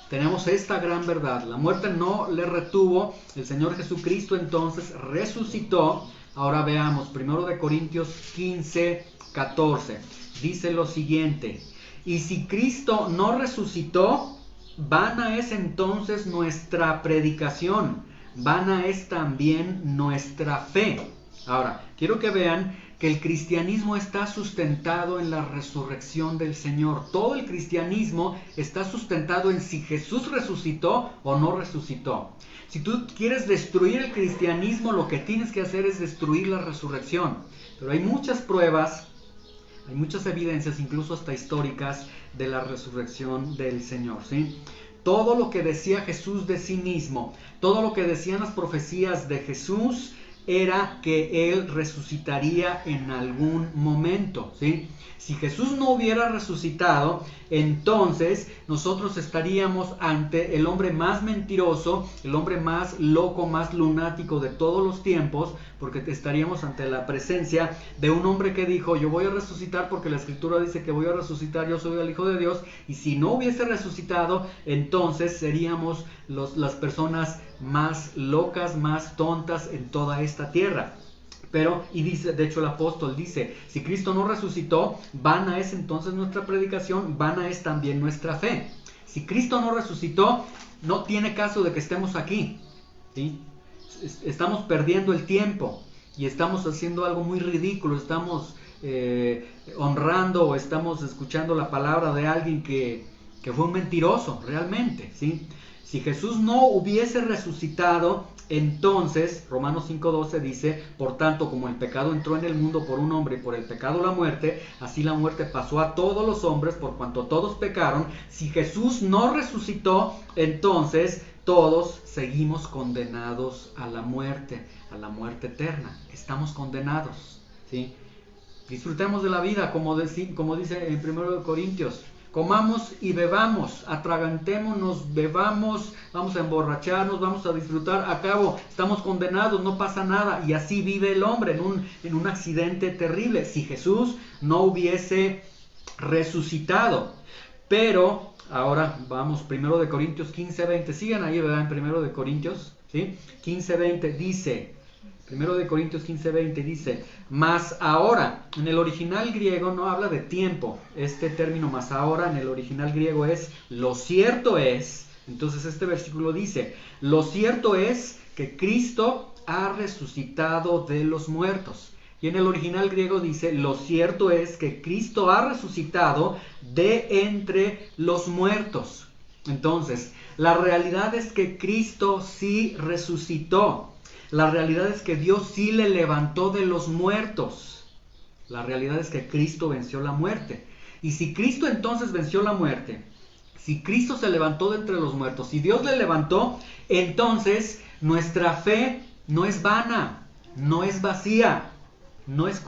Tenemos esta gran verdad: la muerte no le retuvo, el Señor Jesucristo entonces resucitó. Ahora veamos, 1 de Corintios 15, 14. Dice lo siguiente: y si Cristo no resucitó, vana es entonces nuestra predicación, vana es también nuestra fe. Ahora, quiero que vean que el cristianismo está sustentado en la resurrección del Señor. Todo el cristianismo está sustentado en si Jesús resucitó o no resucitó. Si tú quieres destruir el cristianismo, lo que tienes que hacer es destruir la resurrección. Pero hay muchas pruebas, hay muchas evidencias, incluso hasta históricas, de la resurrección del Señor, ¿sí? Todo lo que decía Jesús de sí mismo, todo lo que decían las profecías de Jesús, era que Él resucitaría en algún momento, ¿sí? Si Jesús no hubiera resucitado, entonces nosotros estaríamos ante el hombre más mentiroso, el hombre más loco, más lunático de todos los tiempos, porque estaríamos ante la presencia de un hombre que dijo: yo voy a resucitar porque la Escritura dice que voy a resucitar, yo soy el Hijo de Dios. Y si no hubiese resucitado, entonces seríamos las personas más locas, más tontas en toda esta tierra. Pero, y dice, de hecho el apóstol dice: si Cristo no resucitó, vana es entonces nuestra predicación, vana es también nuestra fe. Si Cristo no resucitó, no tiene caso de que estemos aquí, ¿sí? Estamos perdiendo el tiempo y estamos haciendo algo muy ridículo. Estamos honrando o estamos escuchando la palabra de alguien que fue un mentiroso realmente, ¿sí? Si Jesús no hubiese resucitado, entonces Romanos 5:12 dice: por tanto, como el pecado entró en el mundo por un hombre y por el pecado la muerte, así la muerte pasó a todos los hombres por cuanto todos pecaron. Si Jesús no resucitó, entonces todos seguimos condenados a la muerte eterna. Estamos condenados, ¿sí? Disfrutemos de la vida, como dice en 1 Corintios. Comamos y bebamos, atragantémonos, bebamos, vamos a emborracharnos, vamos a disfrutar. A cabo, estamos condenados, no pasa nada. Y así vive el hombre en un accidente terrible, si Jesús no hubiese resucitado. Pero, ahora vamos, 1 Corintios 15:20. Sigan ahí, ¿verdad? En 1 Corintios, ¿sí? 15:20 dice... 1 Corintios 15:20 dice: mas ahora. En el original griego no habla de tiempo. Este término mas ahora en el original griego es lo cierto es. Entonces este versículo dice: lo cierto es que Cristo ha resucitado de los muertos. Y en el original griego dice, lo cierto es que Cristo ha resucitado de entre los muertos. Entonces, la realidad es que Cristo sí resucitó. La realidad es que Dios sí le levantó de los muertos. La realidad es que Cristo venció la muerte. Y si Cristo entonces venció la muerte, si Cristo se levantó de entre los muertos, si Dios le levantó, entonces nuestra fe no es vana, no es vacía, no es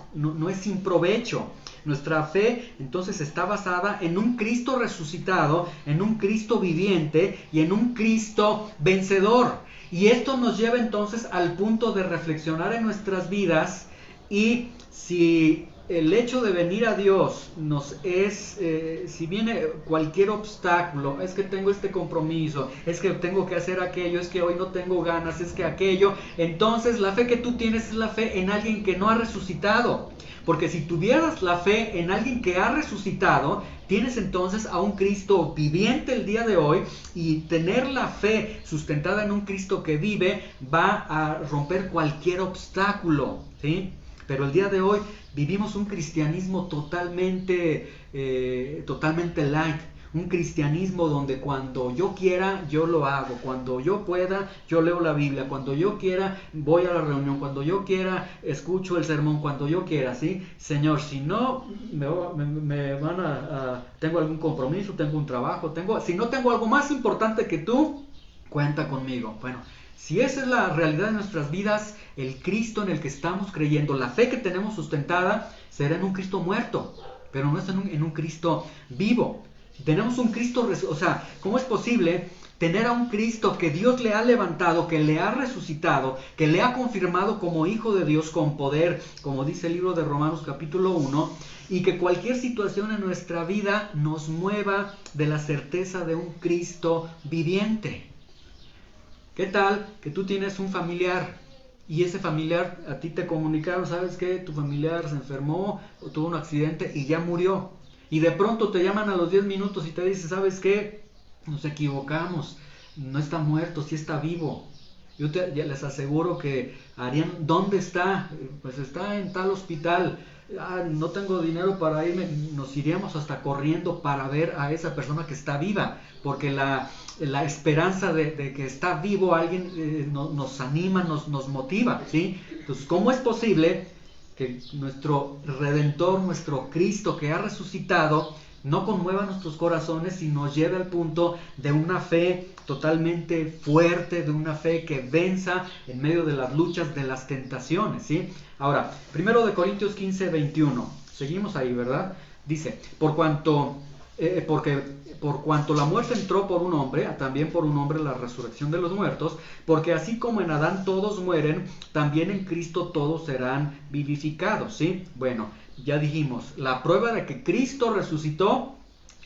sin provecho. Nuestra fe entonces está basada en un Cristo resucitado, en un Cristo viviente y en un Cristo vencedor. Y esto nos lleva entonces al punto de reflexionar en nuestras vidas, y si el hecho de venir a Dios nos es, si viene cualquier obstáculo, es que tengo este compromiso, es que tengo que hacer aquello, es que hoy no tengo ganas, es que aquello, entonces la fe que tú tienes es la fe en alguien que no ha resucitado. Porque si tuvieras la fe en alguien que ha resucitado, tienes entonces a un Cristo viviente el día de hoy, y tener la fe sustentada en un Cristo que vive va a romper cualquier obstáculo, ¿sí? Pero el día de hoy vivimos un cristianismo totalmente light. Un cristianismo donde cuando yo quiera, yo lo hago. Cuando yo pueda, yo leo la Biblia. Cuando yo quiera, voy a la reunión. Cuando yo quiera, escucho el sermón. Cuando yo quiera, ¿sí? Señor, si no me van tengo algún compromiso, tengo un trabajo, si no tengo algo más importante que tú, cuenta conmigo. Bueno, si esa es la realidad de nuestras vidas, el Cristo en el que estamos creyendo, la fe que tenemos sustentada, será en un Cristo muerto, pero no es en un Cristo vivo. Tenemos un Cristo, o sea, ¿cómo es posible tener a un Cristo que Dios le ha levantado, que le ha resucitado, que le ha confirmado como Hijo de Dios con poder, como dice el libro de Romanos capítulo 1, y que cualquier situación en nuestra vida nos mueva de la certeza de un Cristo viviente? ¿Qué tal que tú tienes un familiar y ese familiar a ti te comunicaron, sabes que tu familiar se enfermó o tuvo un accidente y ya murió? Y de pronto te llaman a los 10 minutos y te dicen, ¿sabes qué? Nos equivocamos, no está muerto, sí está vivo. Yo ya les aseguro que harían, ¿dónde está? Pues está en tal hospital. No tengo dinero para irme. Nos iríamos hasta corriendo para ver a esa persona que está viva, porque la esperanza de que está vivo alguien nos anima, nos motiva, ¿sí? Entonces, ¿cómo es posible que nuestro Redentor, nuestro Cristo que ha resucitado, no conmueva nuestros corazones y nos lleve al punto de una fe totalmente fuerte, de una fe que venza en medio de las luchas, de las tentaciones, ¿sí? Ahora, 1 Corintios 15, 21, seguimos ahí, ¿verdad? Dice, por cuanto la muerte entró por un hombre, también por un hombre la resurrección de los muertos, porque así como en Adán todos mueren, también en Cristo todos serán vivificados, ¿sí? Bueno, ya dijimos, la prueba de que Cristo resucitó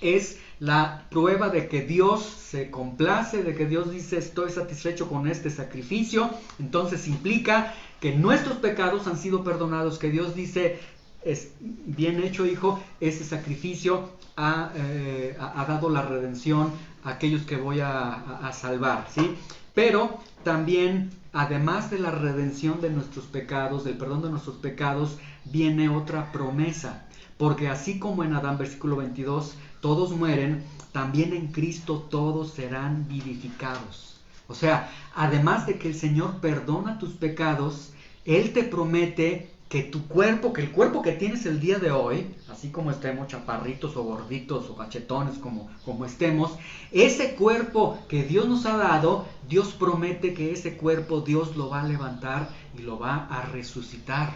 es la prueba de que Dios se complace, de que Dios dice, estoy satisfecho con este sacrificio. Entonces implica que nuestros pecados han sido perdonados, que Dios dice, es bien hecho, hijo, ese sacrificio ha dado la redención a aquellos que voy a salvar, ¿sí? Pero también, además de la redención de nuestros pecados, del perdón de nuestros pecados, viene otra promesa. Porque así como en Adán, versículo 22, todos mueren, también en Cristo todos serán vivificados. O sea, además de que el Señor perdona tus pecados, Él te promete que tu cuerpo, que el cuerpo que tienes el día de hoy, así como estemos chaparritos o gorditos o cachetones, como estemos, ese cuerpo que Dios nos ha dado, Dios promete que ese cuerpo Dios lo va a levantar y lo va a resucitar.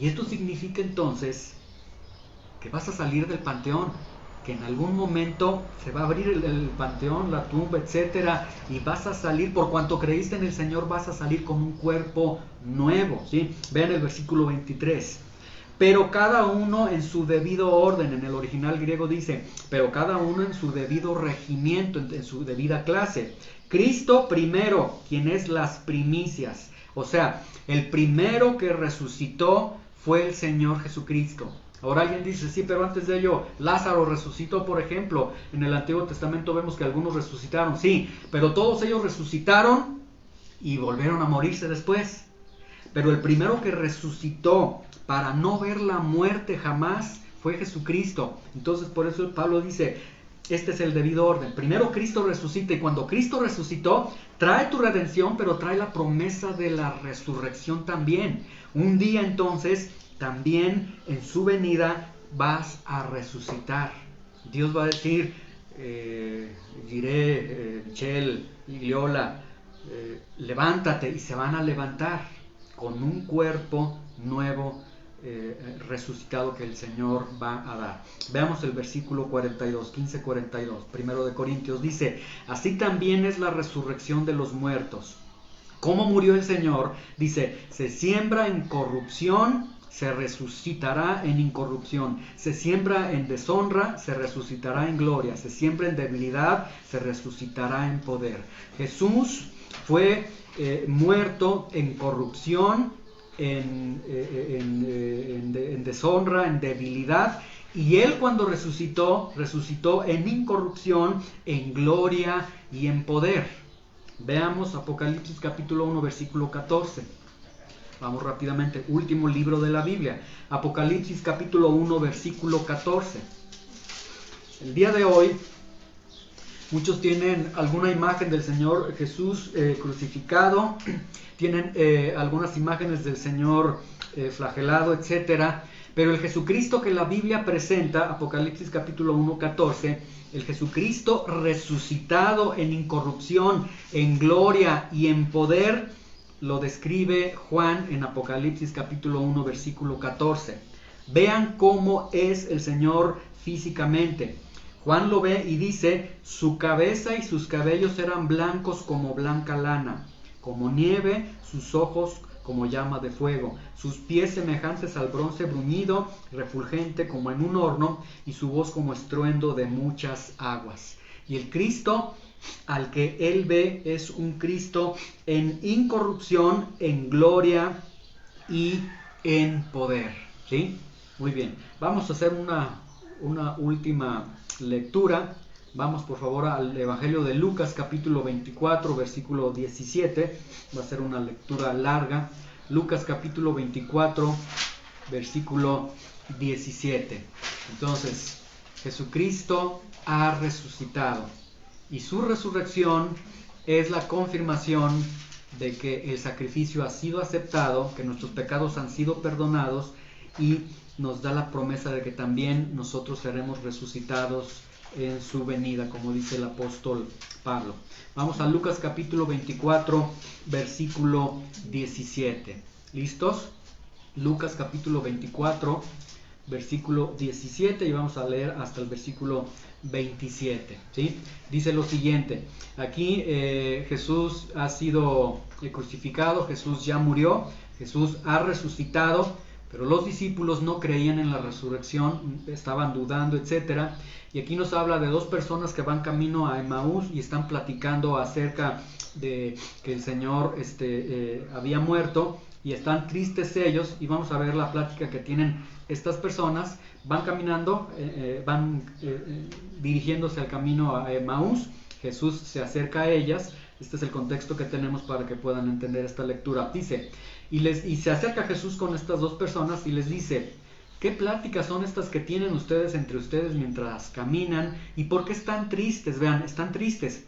Y esto significa entonces que vas a salir del panteón, que en algún momento se va a abrir el panteón, la tumba, etcétera, y vas a salir, por cuanto creíste en el Señor, vas a salir con un cuerpo nuevo, ¿sí? Vean el versículo 23. Pero cada uno en su debido orden, en el original griego dice, pero cada uno en su debido regimiento, en su debida clase. Cristo primero, quien es las primicias. O sea, el primero que resucitó fue el Señor Jesucristo. Ahora alguien dice, sí, pero antes de ello, Lázaro resucitó, por ejemplo. En el Antiguo Testamento vemos que algunos resucitaron, sí, pero todos ellos resucitaron y volvieron a morirse después. Pero el primero que resucitó para no ver la muerte jamás fue Jesucristo. Entonces por eso Pablo dice, este es el debido orden. Primero Cristo resucita, y cuando Cristo resucitó, trae tu redención, pero trae la promesa de la resurrección también. Un día entonces, también en su venida, vas a resucitar. Dios va a decir, Jiré, Michel, Igliola, levántate, y se van a levantar con un cuerpo nuevo, resucitado, que el Señor va a dar. Veamos el versículo 42, 15:42, primero de Corintios, dice, así también es la resurrección de los muertos. ¿Cómo murió el Señor? Dice, se siembra en corrupción, se resucitará en incorrupción. Se siembra en deshonra, se resucitará en gloria. Se siembra en debilidad, se resucitará en poder. Jesús fue muerto en corrupción, en deshonra, en debilidad, y Él cuando resucitó en incorrupción, en gloria y en poder. Veamos Apocalipsis capítulo 1, versículo 14. Vamos rápidamente, último libro de la Biblia, Apocalipsis capítulo 1, versículo 14. El día de hoy, muchos tienen alguna imagen del Señor Jesús crucificado, tienen algunas imágenes del Señor flagelado, etcétera. Pero el Jesucristo que la Biblia presenta, Apocalipsis capítulo 1, 14, el Jesucristo resucitado en incorrupción, en gloria y en poder, lo describe Juan en Apocalipsis capítulo 1, versículo 14. Vean cómo es el Señor físicamente. Juan lo ve y dice, su cabeza y sus cabellos eran blancos como blanca lana, como nieve, sus ojos como llama de fuego, sus pies semejantes al bronce bruñido, refulgente como en un horno, y su voz como estruendo de muchas aguas. Y el Cristo al que él ve es un Cristo en incorrupción, en gloria y en poder. ¿Sí? Muy bien, vamos a hacer una última lectura. Vamos por favor al Evangelio de Lucas capítulo 24, versículo 17. Va a ser una lectura larga. Lucas capítulo 24, versículo 17. Entonces, Jesucristo ha resucitado. Y su resurrección es la confirmación de que el sacrificio ha sido aceptado, que nuestros pecados han sido perdonados, y nos da la promesa de que también nosotros seremos resucitados en su venida, como dice el apóstol Pablo. Vamos a Lucas capítulo 24, versículo 17. ¿Listos? Lucas capítulo 24, versículo 17, y vamos a leer hasta el versículo 27. ¿Sí? Dice lo siguiente. Aquí Jesús ha sido crucificado, Jesús ya murió, Jesús ha resucitado, pero los discípulos no creían en la resurrección, estaban dudando, etc. Y aquí nos habla de dos personas que van camino a Emaús y están platicando acerca de que el Señor había muerto, y están tristes ellos, y vamos a ver la plática que tienen estas personas. Van caminando, dirigiéndose al camino a Emaús. Jesús se acerca a ellas. Este es el contexto que tenemos para que puedan entender esta lectura. Dice, y se acerca Jesús con estas dos personas y les dice, ¿qué pláticas son estas que tienen ustedes entre ustedes mientras caminan? ¿Y por qué están tristes? Vean, están tristes.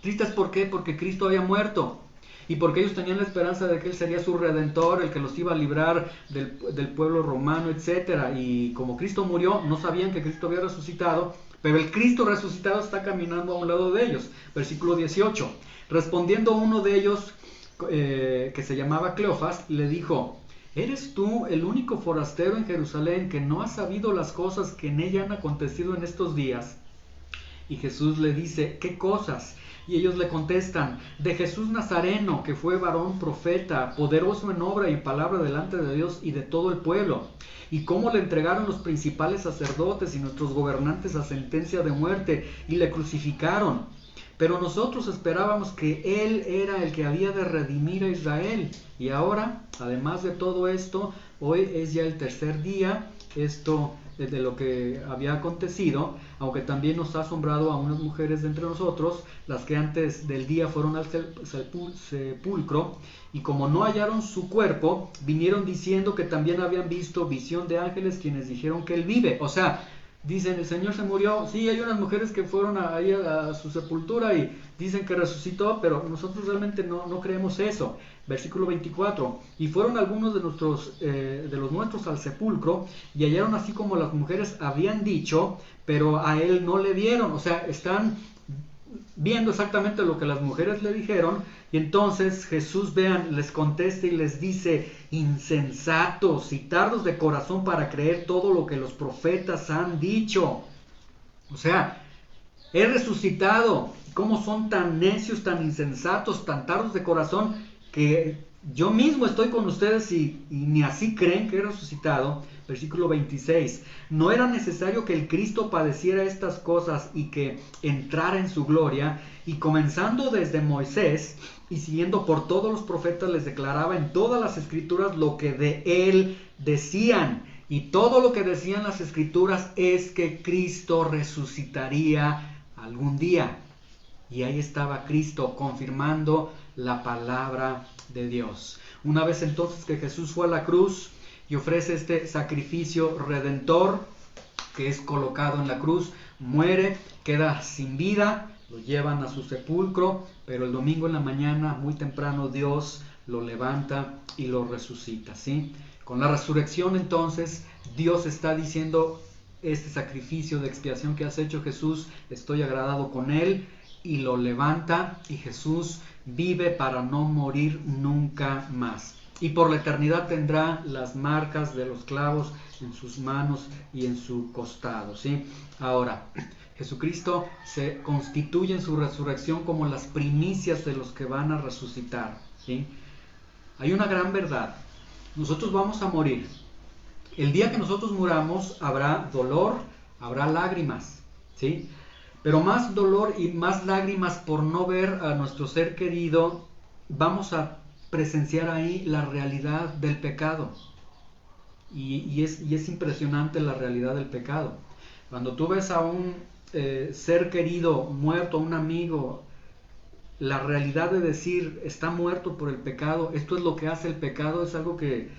¿Tristes por qué? Porque Cristo había muerto. Y porque ellos tenían la esperanza de que Él sería su redentor, el que los iba a librar del pueblo romano, etc. Y como Cristo murió, no sabían que Cristo había resucitado, pero el Cristo resucitado está caminando a un lado de ellos. Versículo 18. Respondiendo uno de ellos, que se llamaba Cleofas, le dijo, ¿eres tú el único forastero en Jerusalén que no ha sabido las cosas que en ella han acontecido en estos días? Y Jesús le dice, ¿qué cosas? Y ellos le contestan, de Jesús Nazareno, que fue varón profeta, poderoso en obra y palabra delante de Dios y de todo el pueblo, y cómo le entregaron los principales sacerdotes y nuestros gobernantes a sentencia de muerte, y le crucificaron. Pero nosotros esperábamos que Él era el que había de redimir a Israel. Y ahora, además de todo esto, hoy es ya el tercer día esto de lo que había acontecido, aunque también nos ha asombrado a unas mujeres de entre nosotros, las que antes del día fueron al sepulcro, y como no hallaron su cuerpo, vinieron diciendo que también habían visto visión de ángeles, quienes dijeron que él vive. O sea, dicen, el Señor se murió. Sí, hay unas mujeres que fueron ahí a su sepultura y dicen que resucitó, pero nosotros realmente no creemos eso. Versículo 24, y fueron algunos de los nuestros al sepulcro, y hallaron así como las mujeres habían dicho, pero a él no le vieron. O sea, están viendo exactamente lo que las mujeres le dijeron, y entonces Jesús, vean, les contesta y les dice, insensatos y tardos de corazón para creer todo lo que los profetas han dicho. O sea, he resucitado. ¿Cómo son tan necios, tan insensatos, tan tardos de corazón, que yo mismo estoy con ustedes y ni así creen que he resucitado? Versículo 26, no era necesario que el Cristo padeciera estas cosas y que entrara en su gloria, y comenzando desde Moisés y siguiendo por todos los profetas, les declaraba en todas las escrituras lo que de él decían. Y todo lo que decían las escrituras es que Cristo resucitaría algún día. Y ahí estaba Cristo confirmando la palabra de Dios. Una vez entonces que Jesús fue a la cruz y ofrece este sacrificio redentor, que es colocado en la cruz, muere, queda sin vida, lo llevan a su sepulcro, pero el domingo en la mañana, muy temprano, Dios lo levanta y lo resucita, ¿sí? Con la resurrección entonces, Dios está diciendo, este sacrificio de expiación que has hecho, Jesús, estoy agradado con él, y lo levanta, y Jesús vive para no morir nunca más. Y por la eternidad tendrá las marcas de los clavos en sus manos y en su costado, ¿sí? Ahora, Jesucristo se constituye en su resurrección como las primicias de los que van a resucitar, ¿sí? Hay una gran verdad. Nosotros vamos a morir. El día que nosotros muramos habrá dolor, habrá lágrimas, ¿sí? Pero más dolor y más lágrimas por no ver a nuestro ser querido, vamos a presenciar ahí la realidad del pecado. Y es impresionante la realidad del pecado. Cuando tú ves a un ser querido muerto, a un amigo, la realidad de decir está muerto por el pecado, esto es lo que hace el pecado, es algo que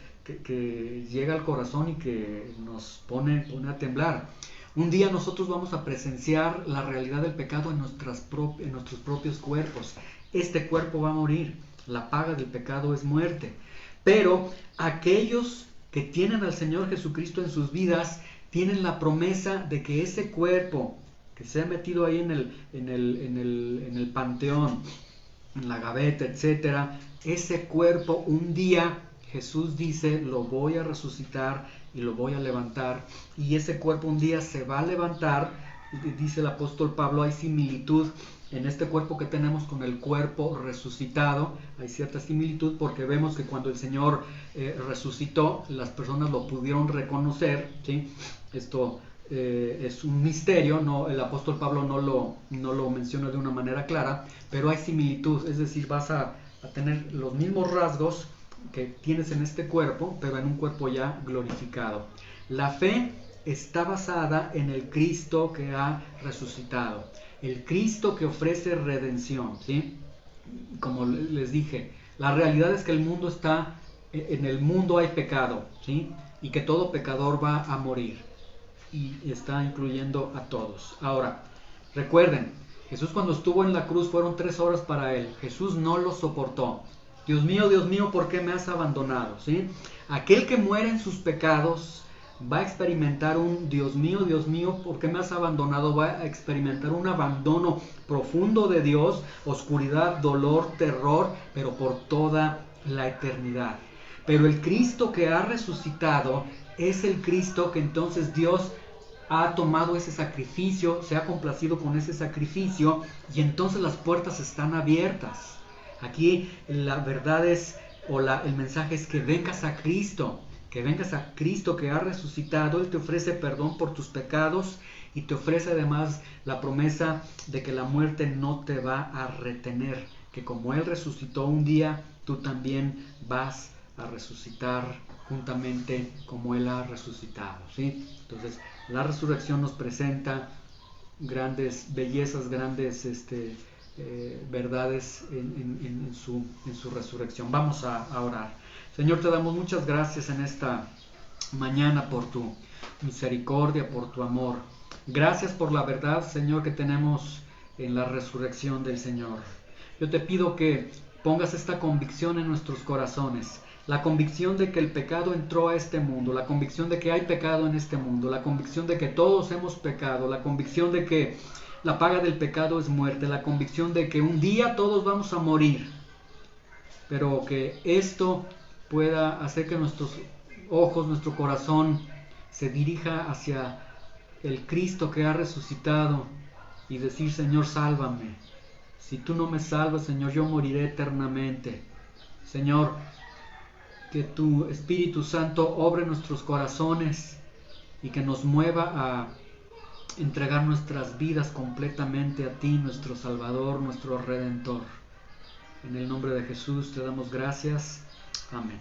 llega al corazón y que nos pone a temblar. Un día nosotros vamos a presenciar la realidad del pecado en nuestros propios cuerpos. Este cuerpo va a morir. La paga del pecado es muerte. Pero aquellos que tienen al Señor Jesucristo en sus vidas tienen la promesa de que ese cuerpo que se ha metido ahí en el panteón, en la gaveta, etcétera, ese cuerpo un día Jesús dice, lo voy a resucitar y lo voy a levantar, y ese cuerpo un día se va a levantar. Dice el apóstol Pablo, hay similitud en este cuerpo que tenemos con el cuerpo resucitado. Hay cierta similitud porque vemos que cuando el Señor resucitó, las personas lo pudieron reconocer, ¿sí? Esto es un misterio, no, el apóstol Pablo no lo menciona de una manera clara, pero hay similitud, es decir, vas a tener los mismos rasgos que tienes en este cuerpo, pero en un cuerpo ya glorificado. La fe está basada en el Cristo que ha resucitado, el Cristo que ofrece redención, ¿sí? Como les dije, la realidad es que en el mundo hay pecado, ¿sí? Y que todo pecador va a morir, y está incluyendo a todos. Ahora, recuerden, Jesús cuando estuvo en la cruz fueron 3 horas para él. Jesús no lo soportó. Dios mío, ¿por qué me has abandonado? ¿Sí? Aquel que muere en sus pecados va a experimentar un Dios mío, ¿por qué me has abandonado? Va a experimentar un abandono profundo de Dios, oscuridad, dolor, terror, pero por toda la eternidad. Pero el Cristo que ha resucitado es el Cristo que entonces Dios ha tomado ese sacrificio, se ha complacido con ese sacrificio, y entonces las puertas están abiertas. Aquí la verdad es, el mensaje es que vengas a Cristo, que ha resucitado. Él te ofrece perdón por tus pecados y te ofrece además la promesa de que la muerte no te va a retener, que como Él resucitó un día, tú también vas a resucitar juntamente como Él ha resucitado, ¿sí? Entonces, la resurrección nos presenta grandes bellezas, grandes verdades en su resurrección. Vamos a orar. Señor, te damos muchas gracias en esta mañana por tu misericordia, por tu amor. Gracias por la verdad, Señor, que tenemos en la resurrección del Señor. Yo te pido que pongas esta convicción en nuestros corazones, la convicción de que el pecado entró a este mundo, la convicción de que hay pecado en este mundo, la convicción de que todos hemos pecado, la convicción de que la paga del pecado es muerte, la convicción de que un día todos vamos a morir, pero que esto pueda hacer que nuestros ojos, nuestro corazón se dirija hacia el Cristo que ha resucitado y decir: Señor, sálvame. Si tú no me salvas, Señor, yo moriré eternamente. Señor, que tu Espíritu Santo obre en nuestros corazones y que nos mueva a entregar nuestras vidas completamente a ti, nuestro Salvador, nuestro Redentor. En el nombre de Jesús te damos gracias. Amén.